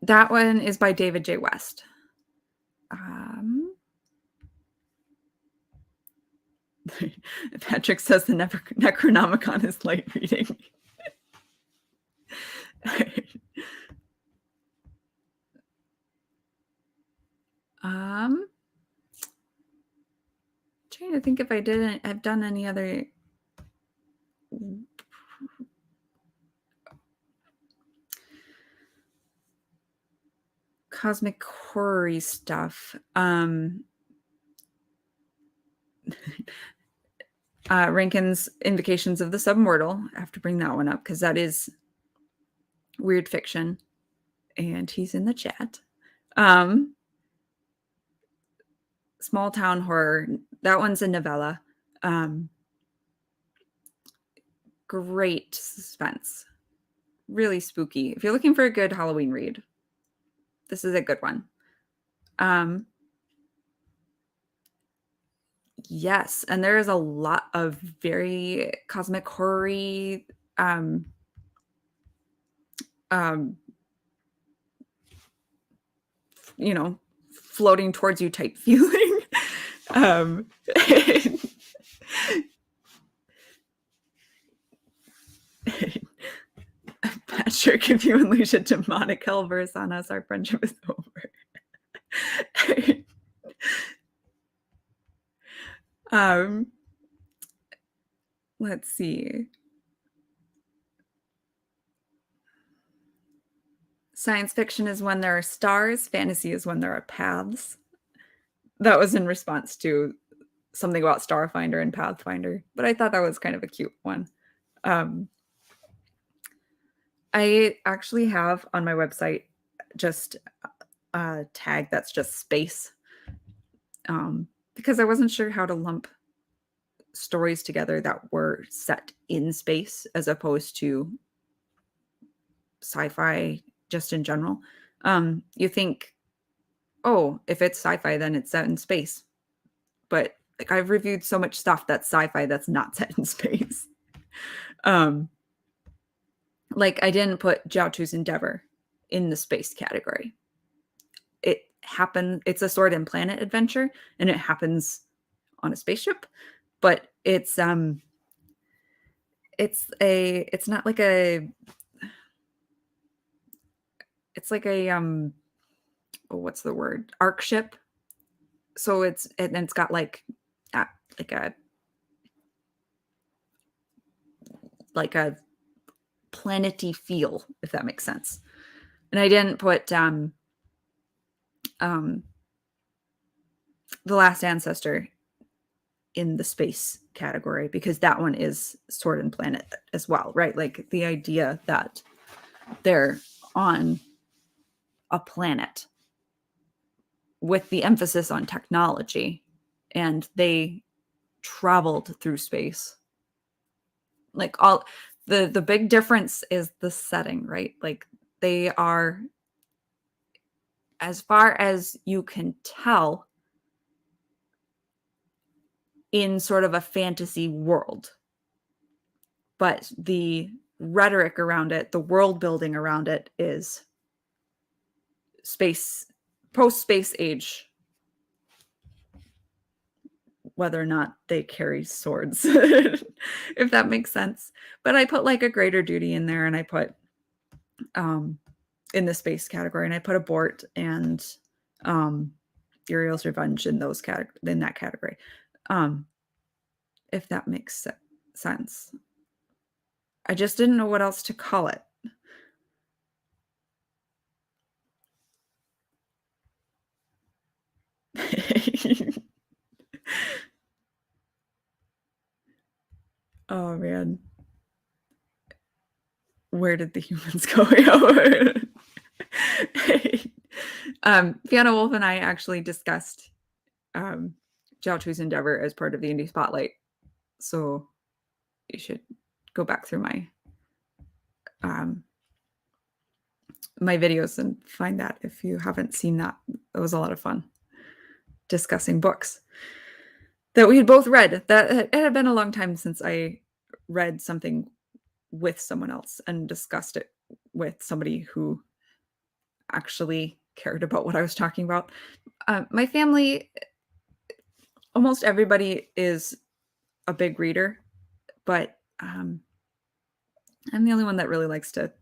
That one is by David J. West. Patrick says the Necronomicon is light reading. Trying to think if I've done any other cosmic horror stuff. Rankin's Invocations of the Submortal. I have to bring that one up because that is weird fiction, and he's in the chat. Um, Small town horror. That one's a novella. Um, Great suspense. Really spooky. If you're looking for a good Halloween read, this is a good one. Um, yes, and there is a lot of very cosmic horror-y, um, um, you know, floating towards you type feeling. um, Patrick, if you unleash a demonic hellverse on us, our friendship is over. um, let's see. Science fiction is when there are stars. Fantasy is when there are paths. That was in response to something about Starfinder and Pathfinder, but I thought that was kind of a cute one. Um, I actually have on my website just a tag that's just space, because I wasn't sure how to lump stories together that were set in space as opposed to sci-fi just in general. You think, oh, if it's sci-fi, then it's set in space. But like I've reviewed so much stuff that's sci-fi that's not set in space. um, like I didn't put Jiaotu's Endeavor in the space category. It happened. It's a sword and planet adventure, and it happens on a spaceship. But it's it's not like a it's like a oh, what's the word, arc ship. So it's got like a like a planety feel, if that makes sense. And I didn't put um The Last Ancestor in the space category because that one is sword and planet as well, right? Like the idea that they're on a planet with the emphasis on technology and they traveled through space. Like all the big difference is the setting, right? Like they are, as far as you can tell, in sort of a fantasy world. But the rhetoric around it, the world building around it is space, post space age, whether or not they carry swords, if that makes sense. But I put like a greater duty in there, and I put in the space category, and I put abort and Uriel's Revenge in those in that category. If that makes sense. I just didn't know what else to call it. Oh man. Where did the humans go? Fiona Wolf and I actually discussed Jiaotu's Endeavor as part of the Indie Spotlight. So you should go back through my videos and find that if you haven't seen that. It was a lot of fun discussing books that we had both read. That it had been a long time since I read something with someone else and discussed it with somebody who actually cared about what I was talking about. My family, almost everybody is a big reader, but I'm the only one that really likes to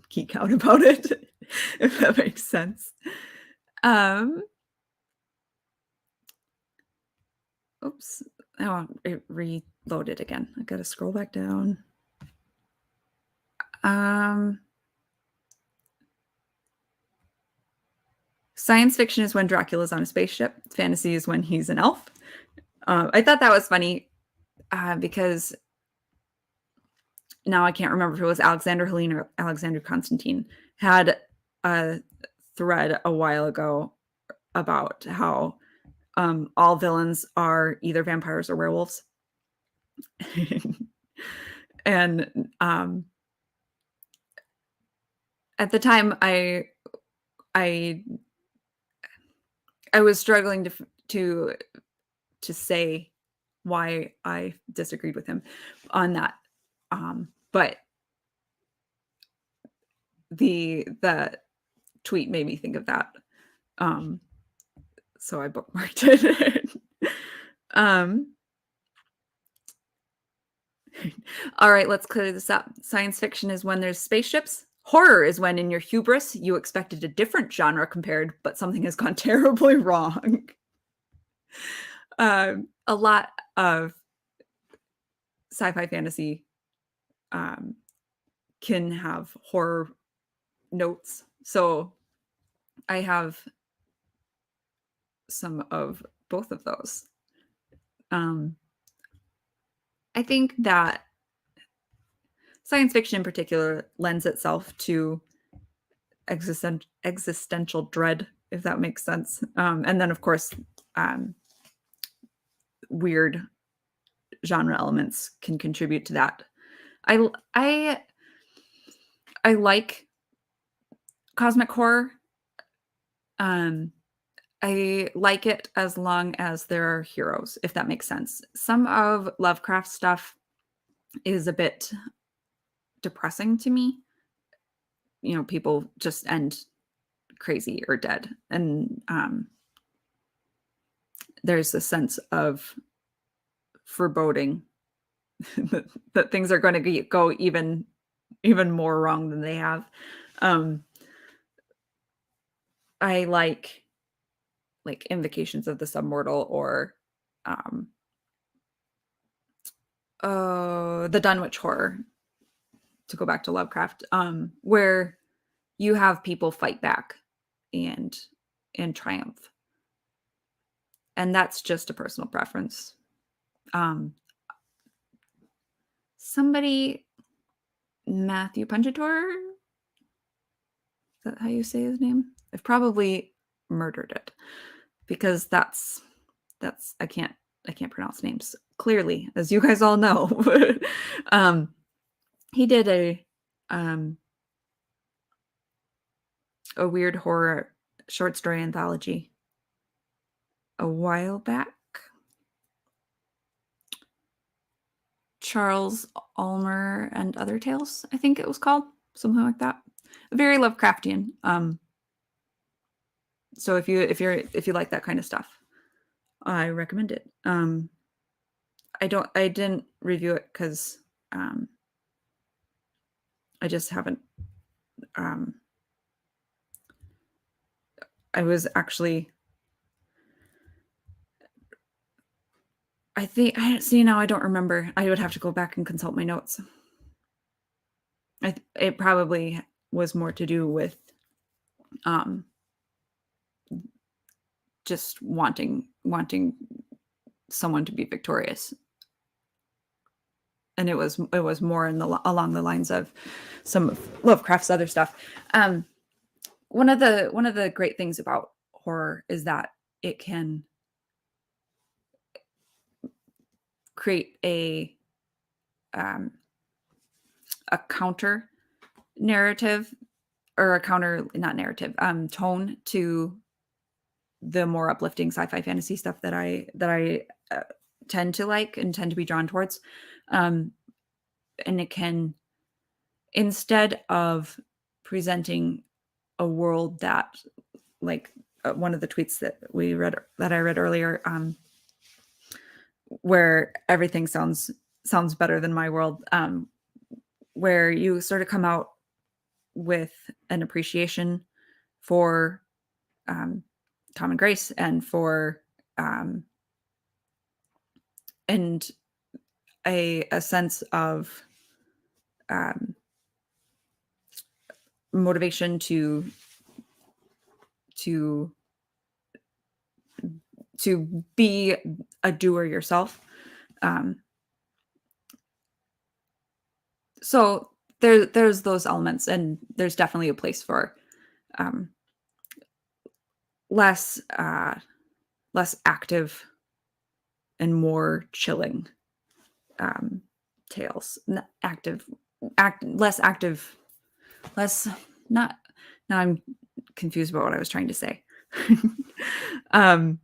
geek out about it, if that makes sense. Oops. Oh, it reloaded again. I gotta scroll back down. Science fiction is when Dracula's on a spaceship. Fantasy is when he's an elf. I thought that was funny because now I can't remember if it was Alexander Helene or Alexander Constantine had a thread a while ago about how all villains are either vampires or werewolves. And at the time, I I was struggling to say why I disagreed with him on that. But the tweet made me think of that. Um, so I bookmarked it. um, all right, let's clear this up. Science fiction is when there's spaceships. Horror is when, in your hubris, you expected a different genre compared, but something has gone terribly wrong. A lot of sci-fi fantasy can have horror notes. So I have some of both of those. I think that science fiction in particular lends itself to existential dread, if that makes sense. And then, of course, weird genre elements can contribute to that. I like cosmic horror. I like it as long as there are heroes, if that makes sense. Some of Lovecraft stuff is a bit depressing to me. You know, people just end crazy or dead. And there's a sense of foreboding that things are going to go even more wrong than they have. I like Invocations of the Submortal or the Dunwich Horror, to go back to Lovecraft, where you have people fight back and triumph. And that's just a personal preference. Somebody, Matthew Punjator, is that how you say his name? I've probably murdered it because that's I can't pronounce names clearly, as you guys all know. He did a weird horror short story anthology a while back. Charles Ulmer and Other Tales, I think it was called, something like that. Very Lovecraftian. So if you like that kind of stuff, I recommend it. I didn't review it because I just haven't. I was actually. I think now I don't remember. I would have to go back and consult my notes. It probably was more to do with just wanting someone to be victorious, and it was more along the lines of some of Lovecraft's other stuff. One of the great things about horror is that it can create a counter narrative, or a counter, not narrative, tone to the more uplifting sci-fi fantasy stuff that I tend to like and tend to be drawn towards. And it can, instead of presenting a world that, like one of the tweets that I read earlier, where everything sounds better than my world, where you sort of come out with an appreciation for common grace and for and a sense of motivation to be a doer yourself. So there's those elements, and there's definitely a place for less less active and more chilling um, tales. Active, less active, less not. Now I'm confused about what I was trying to say. um,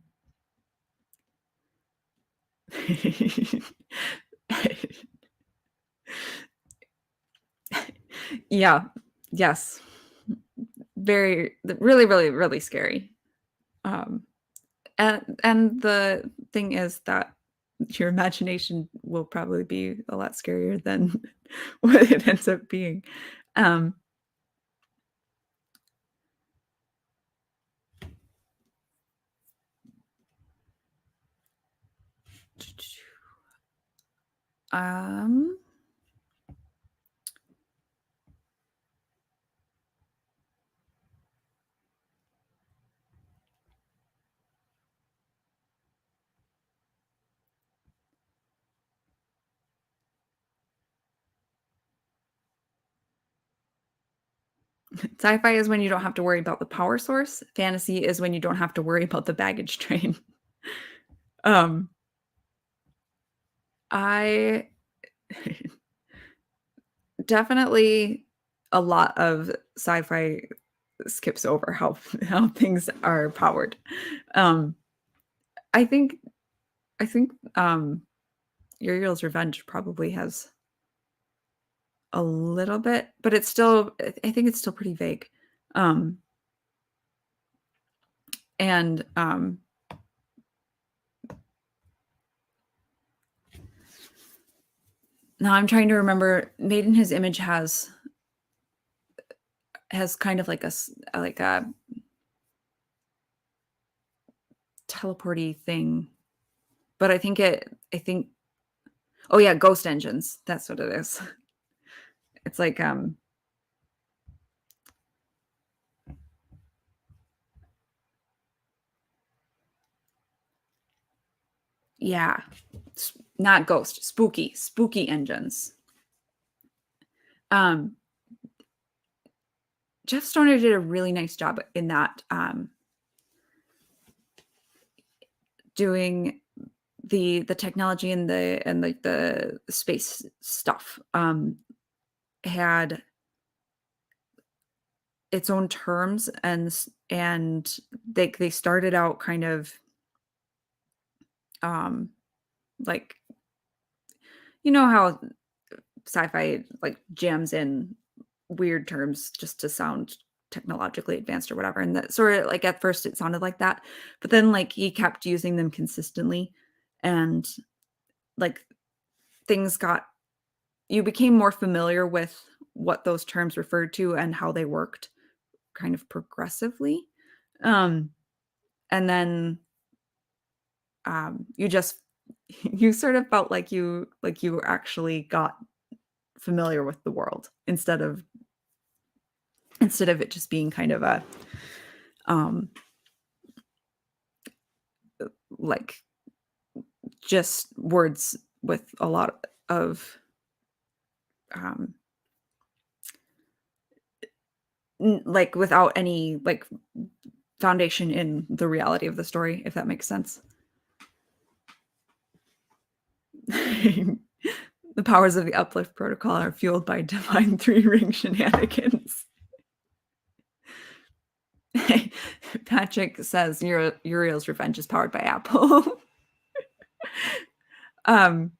yeah, yes, very, really, really, really scary. Um, and the thing is that your imagination will probably be a lot scarier than what it ends up being. Um, um, Sci-fi is when you don't have to worry about the power source. Fantasy is when you don't have to worry about the baggage train. Um, I definitely a lot of sci-fi skips over how things are powered. Um, I think I think Uriel's Revenge probably has a little bit, but it's still I think it's still pretty vague. Um, and now I'm trying to remember. Made in His Image has kind of like like a teleporty thing, but I think oh yeah, ghost engines. That's what it is. It's like yeah, not ghost, spooky engines. Um, Jeff Stoner did a really nice job in that, doing the technology and like the space stuff had its own terms and they started out kind of um like you know how sci-fi like jams in weird terms just to sound technologically advanced or whatever, and that sort of like at first it sounded like that, but then like he kept using them consistently, and like things got you became more familiar with what those terms referred to and how they worked kind of progressively. um and then you just you sort of felt like you actually got familiar with the world instead of it just being kind of a um like just words with a lot of um like without any like foundation in the reality of the story, if that makes sense. The powers of the uplift protocol are fueled by divine three-ring shenanigans. Patrick says Uriel's Revenge is powered by Apple. um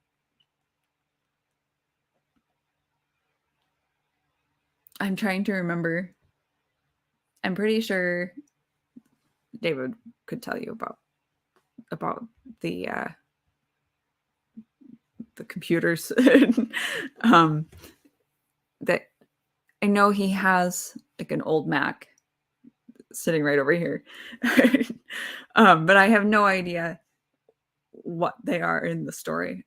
I'm trying to remember. I'm pretty sure David could tell you about the uh the computers. um that I know he has like an old Mac sitting right over here. But I have no idea what they are in the story.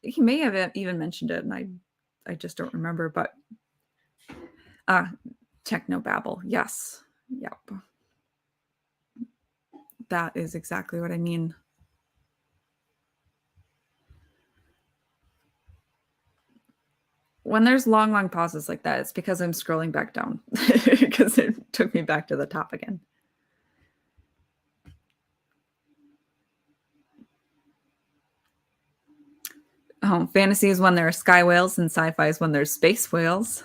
He may have even mentioned it, and I just don't remember. But uh, technobabble, yes, yep, that is exactly what I mean. When there's long pauses like that, it's because I'm scrolling back down because it took me back to the top again. Fantasy is when there are sky whales, and sci-fi is when there's space whales.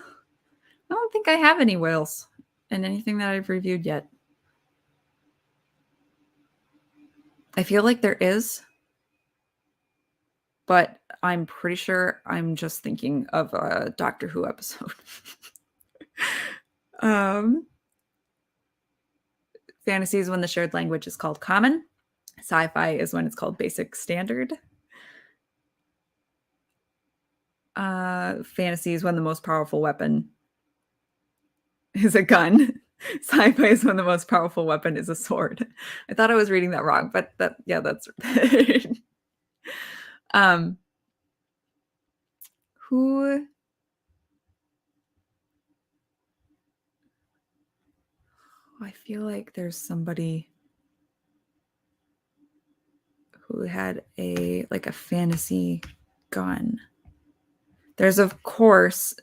I don't think I have any whales in anything that I've reviewed yet. I feel like there is, but I'm pretty sure I'm just thinking of a Doctor Who episode. Fantasy is when the shared language is called common. Sci-fi is when it's called basic standard. Fantasy is when the most powerful weapon is a gun. Sci-fi is when the most powerful weapon is a sword. I thought I was reading that wrong, but that's who I feel like there's somebody who had a fantasy gun. There's of course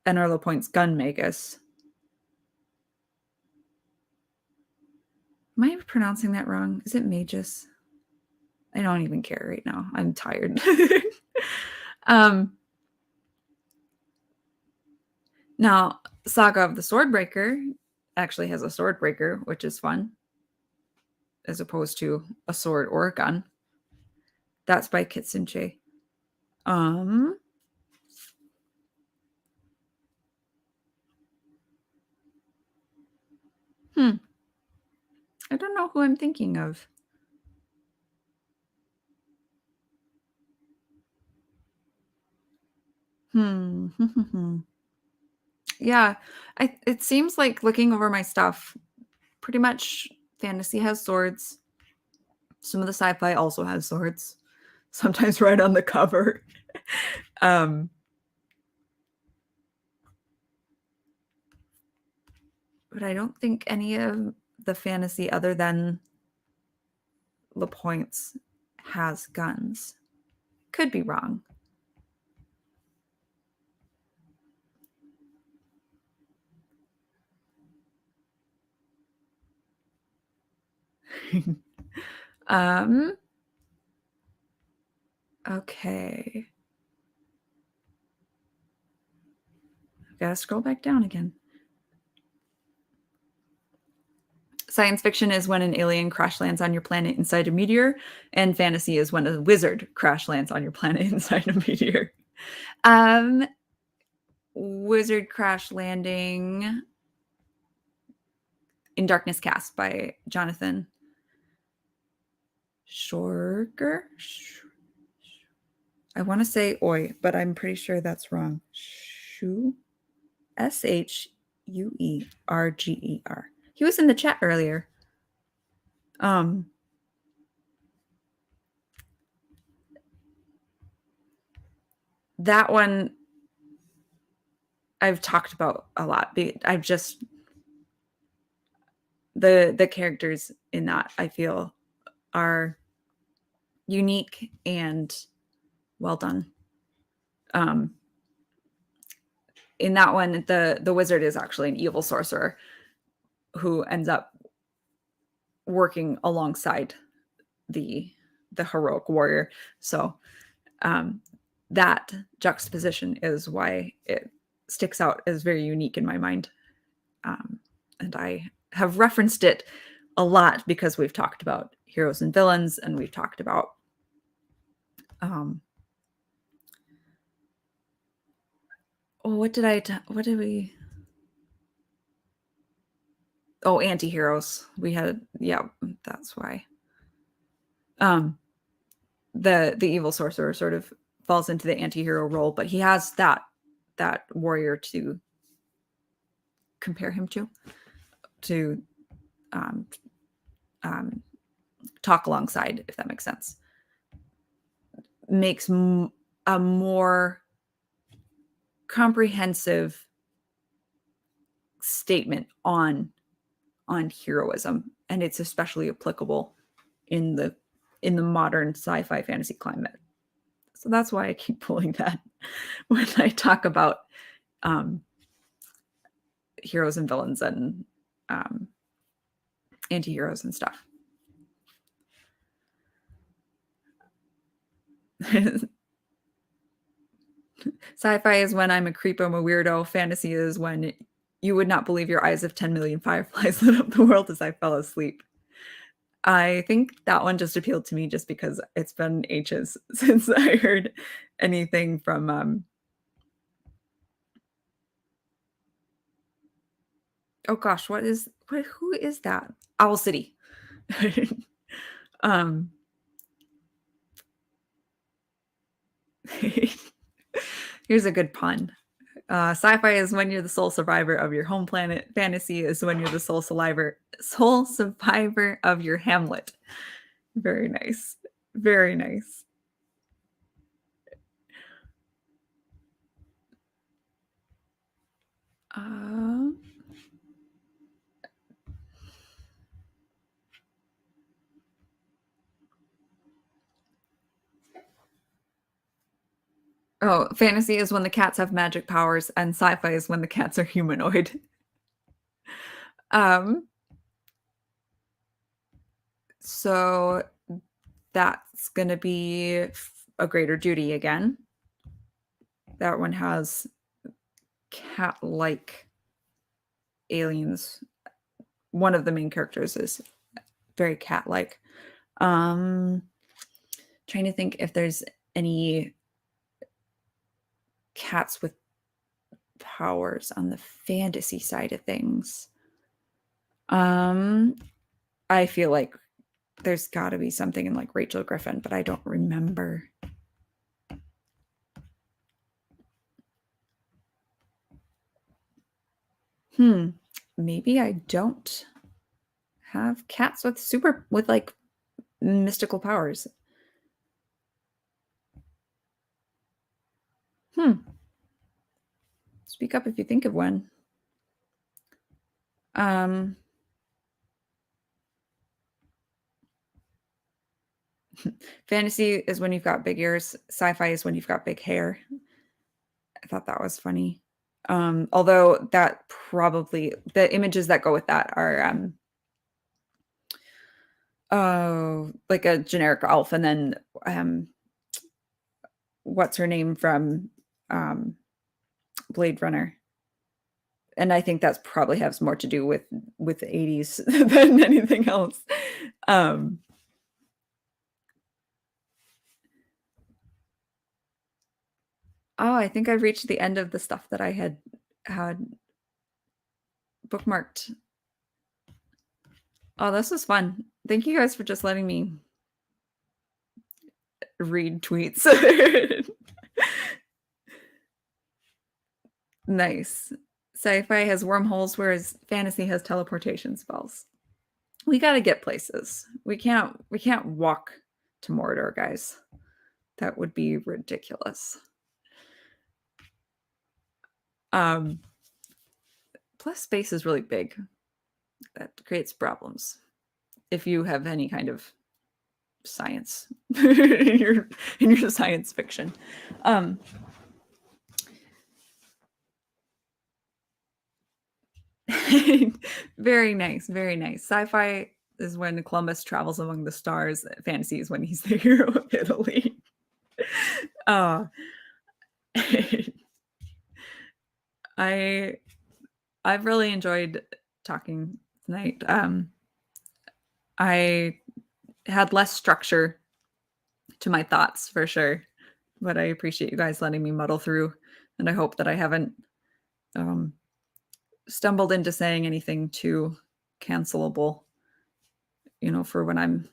Enarlo Point's Gun Magus. Am I pronouncing that wrong? Is it Magus? I don't even care right now. I'm tired. Now, Saga of the Swordbreaker actually has a swordbreaker, which is fun, as opposed to a sword or a gun. That's by Kitsunche. I don't know who I'm thinking of. Yeah, it seems like looking over my stuff, pretty much fantasy has swords. Some of the sci-fi also has swords, sometimes right on the cover. But I don't think any of the fantasy other than LaPointe's has guns. Could be wrong. Okay. I've got to scroll back down again. Science fiction is when an alien crash lands on your planet inside a meteor, and fantasy is when a wizard crash lands on your planet inside a meteor. Wizard crash landing in Darkness Cast by Jonathan Shorger. I want to say oi, but I'm pretty sure that's wrong. Shuerger. He was in the chat earlier. That one I've talked about a lot. I've just the characters in that I feel are unique and well done. In that one, the wizard is actually an evil sorcerer who ends up working alongside the heroic warrior. So that juxtaposition is why it sticks out as very unique in my mind. And I have referenced it a lot because we've talked about heroes and villains, and we've talked about anti-heroes. We had, that's why. The evil sorcerer sort of falls into the anti-hero role, but he has that warrior to compare him to talk alongside, if that makes sense. Makes a more comprehensive statement on heroism, and it's especially applicable in the modern sci-fi fantasy climate. So that's why I keep pulling that when I talk about heroes and villains and anti-heroes and stuff. Sci-fi is when I'm a creep, I'm a weirdo. Fantasy is when you would not believe your eyes if 10 million fireflies lit up the world as I fell asleep. I think that one just appealed to me just because it's been ages since I heard anything from, oh gosh, who is that? Owl City. Um, here's a good pun. Sci-fi is when you're the sole survivor of your home planet. Fantasy is when you're the sole survivor of your Hamlet. Very nice. Very nice. Uh, oh, fantasy is when the cats have magic powers, and sci-fi is when the cats are humanoid. Um, so that's gonna be a greater duty again. That one has cat-like aliens. One of the main characters is very cat-like. Um, trying to think if there's any cats with powers on the fantasy side of things. Um, I feel like there's got to be something in like Rachel Griffin, but I don't remember. Maybe I don't have cats with like mystical powers. Speak up if you think of one. Fantasy is when you've got big ears. Sci-fi is when you've got big hair. I thought that was funny. Although that probably the images that go with that are oh, like a generic elf, and then what's her name from Blade Runner? And I think that's probably has more to do with the 80s than anything else. Oh, I think I've reached the end of the stuff that I had bookmarked. Oh, this was fun. Thank you guys for just letting me read tweets. Nice. Sci-fi has wormholes, whereas fantasy has teleportation spells. We got to get places. We can't walk to Mordor, guys. That would be ridiculous. Plus space is really big. That creates problems if you have any kind of science in your science fiction. Very nice, very nice. Sci-fi is when Columbus travels among the stars. Fantasy is when he's the hero of Italy. I've really enjoyed talking tonight. I had less structure to my thoughts for sure, but I appreciate you guys letting me muddle through, and I hope that I haven't stumbled into saying anything too cancelable, for when I'm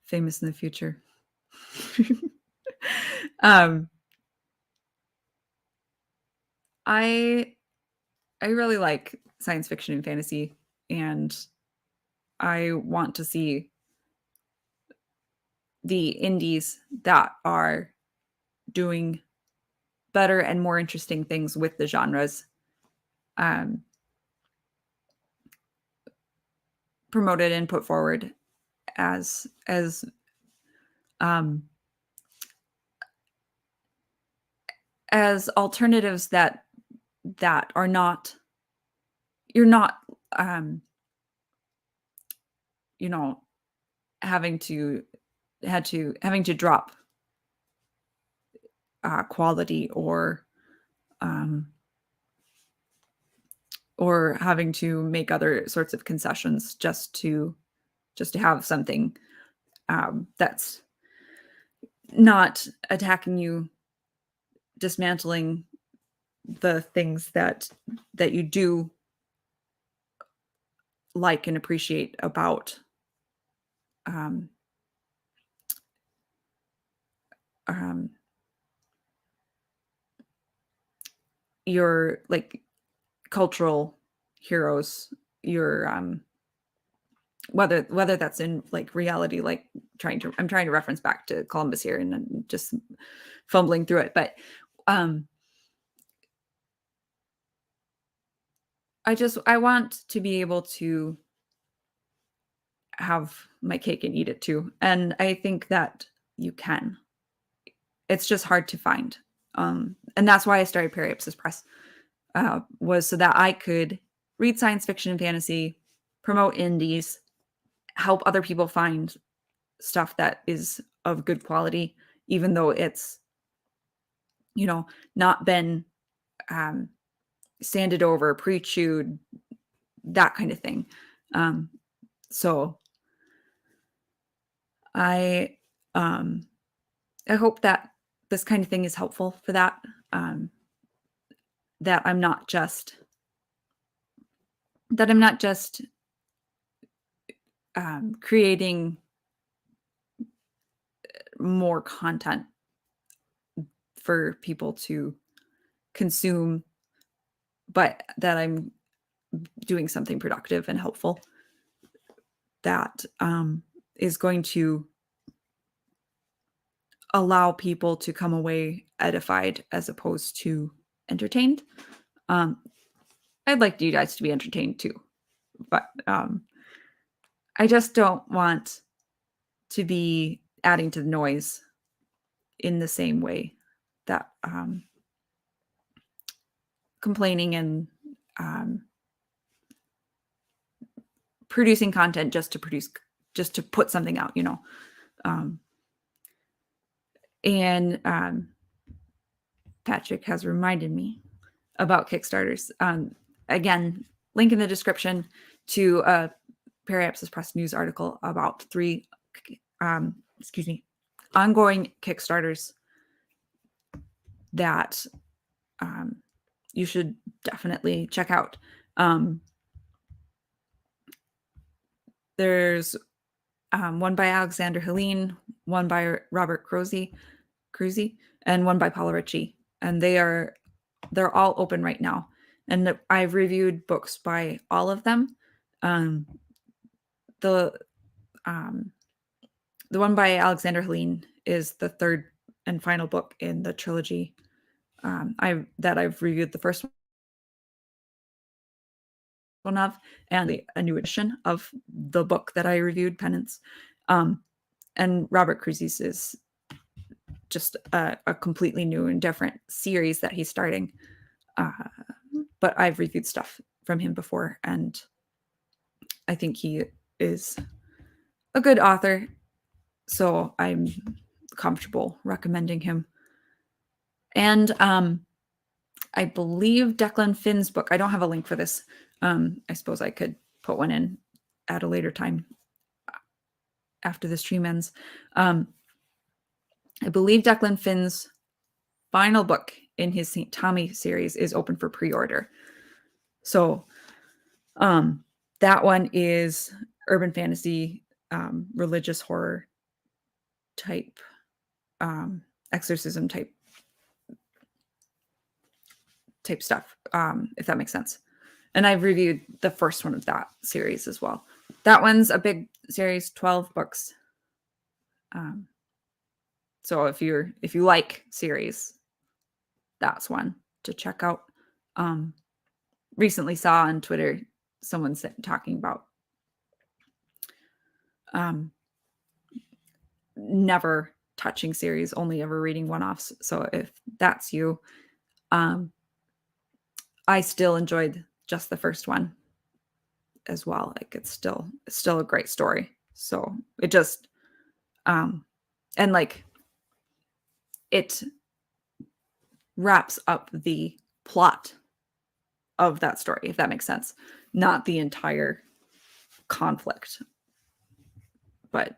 famous in the future. I really like science fiction and fantasy, and I want to see the indies that are doing better and more interesting things with the genres promoted and put forward as alternatives that are not you're not having to drop quality or having to make other sorts of concessions just to have something that's not attacking you, dismantling the things that you do like and appreciate about um, um, your like cultural heroes, your whether that's in like reality, like I'm trying to reference back to Columbus here and I'm just fumbling through it, but um I want to be able to have my cake and eat it too. And I think that you can. It's just hard to find. And that's why I started Periapsis Press, was so that I could read science fiction and fantasy, promote indies, help other people find stuff that is of good quality, even though it's, not been um, sanded over, pre-chewed, that kind of thing. So I um, I hope that this kind of thing is helpful for that. That I'm not just creating more content for people to consume, but that I'm doing something productive and helpful that is going to allow people to come away edified as opposed to entertained. I'd like you guys to be entertained too, but I just don't want to be adding to the noise in the same way that complaining and producing content just to put something out, and Patrick has reminded me about Kickstarters. Again, link in the description to a Periapsis Press news article about 3 ongoing Kickstarters that you should definitely check out. There's one by Alexander Helene, one by Robert Cruzy, and one by Paula Ritchie, and they're all open right now. And I've reviewed books by all of them. The one by Alexander Helene is the third and final book in the trilogy. I've reviewed the first one of, and a new edition of the book that I reviewed, Penance. And Robert Cruzy's is just a completely new and different series that he's starting. But I've reviewed stuff from him before, and I think he is a good author, so I'm comfortable recommending him. And I believe Declan Finn's book, I don't have a link for this. I suppose I could put one in at a later time after the stream ends. I believe Declan Finn's final book in his St. Tommy series is open for pre-order. So that one is urban fantasy, religious horror type, exorcism type stuff, if that makes sense. And I've reviewed the first one of that series as well. That one's a big series, 12 books. So if you like series, that's one to check out. Recently saw on Twitter someone talking about never touching series, only ever reading one-offs. So if that's you, I still enjoyed just the first one as well. Like it's still a great story. So it just and like it wraps up the plot of that story, if that makes sense. Not the entire conflict, but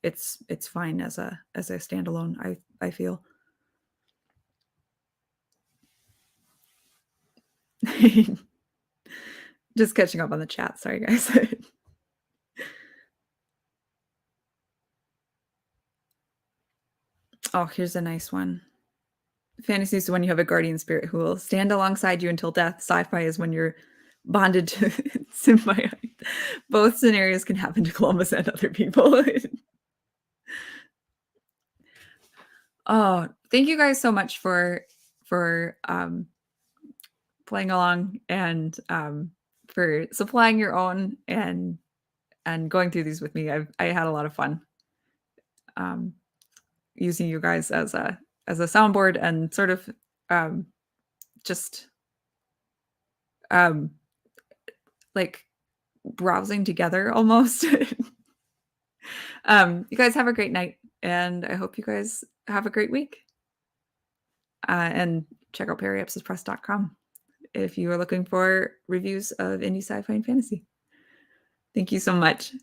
it's fine as a standalone, I feel. Just catching up on the chat. Sorry, guys. Oh, here's a nice one. Fantasy is when you have a guardian spirit who will stand alongside you until death. Sci-fi is when you're bonded to symbiote. Both scenarios can happen to Columbus and other people. Oh, thank you guys so much for playing along and for supplying your own and going through these with me. I had a lot of fun using you guys as a soundboard and sort of just like browsing together almost. You guys have a great night, and I hope you guys have a great week. And check out periapsispress.com if you are looking for reviews of indie sci-fi and fantasy. Thank you so much.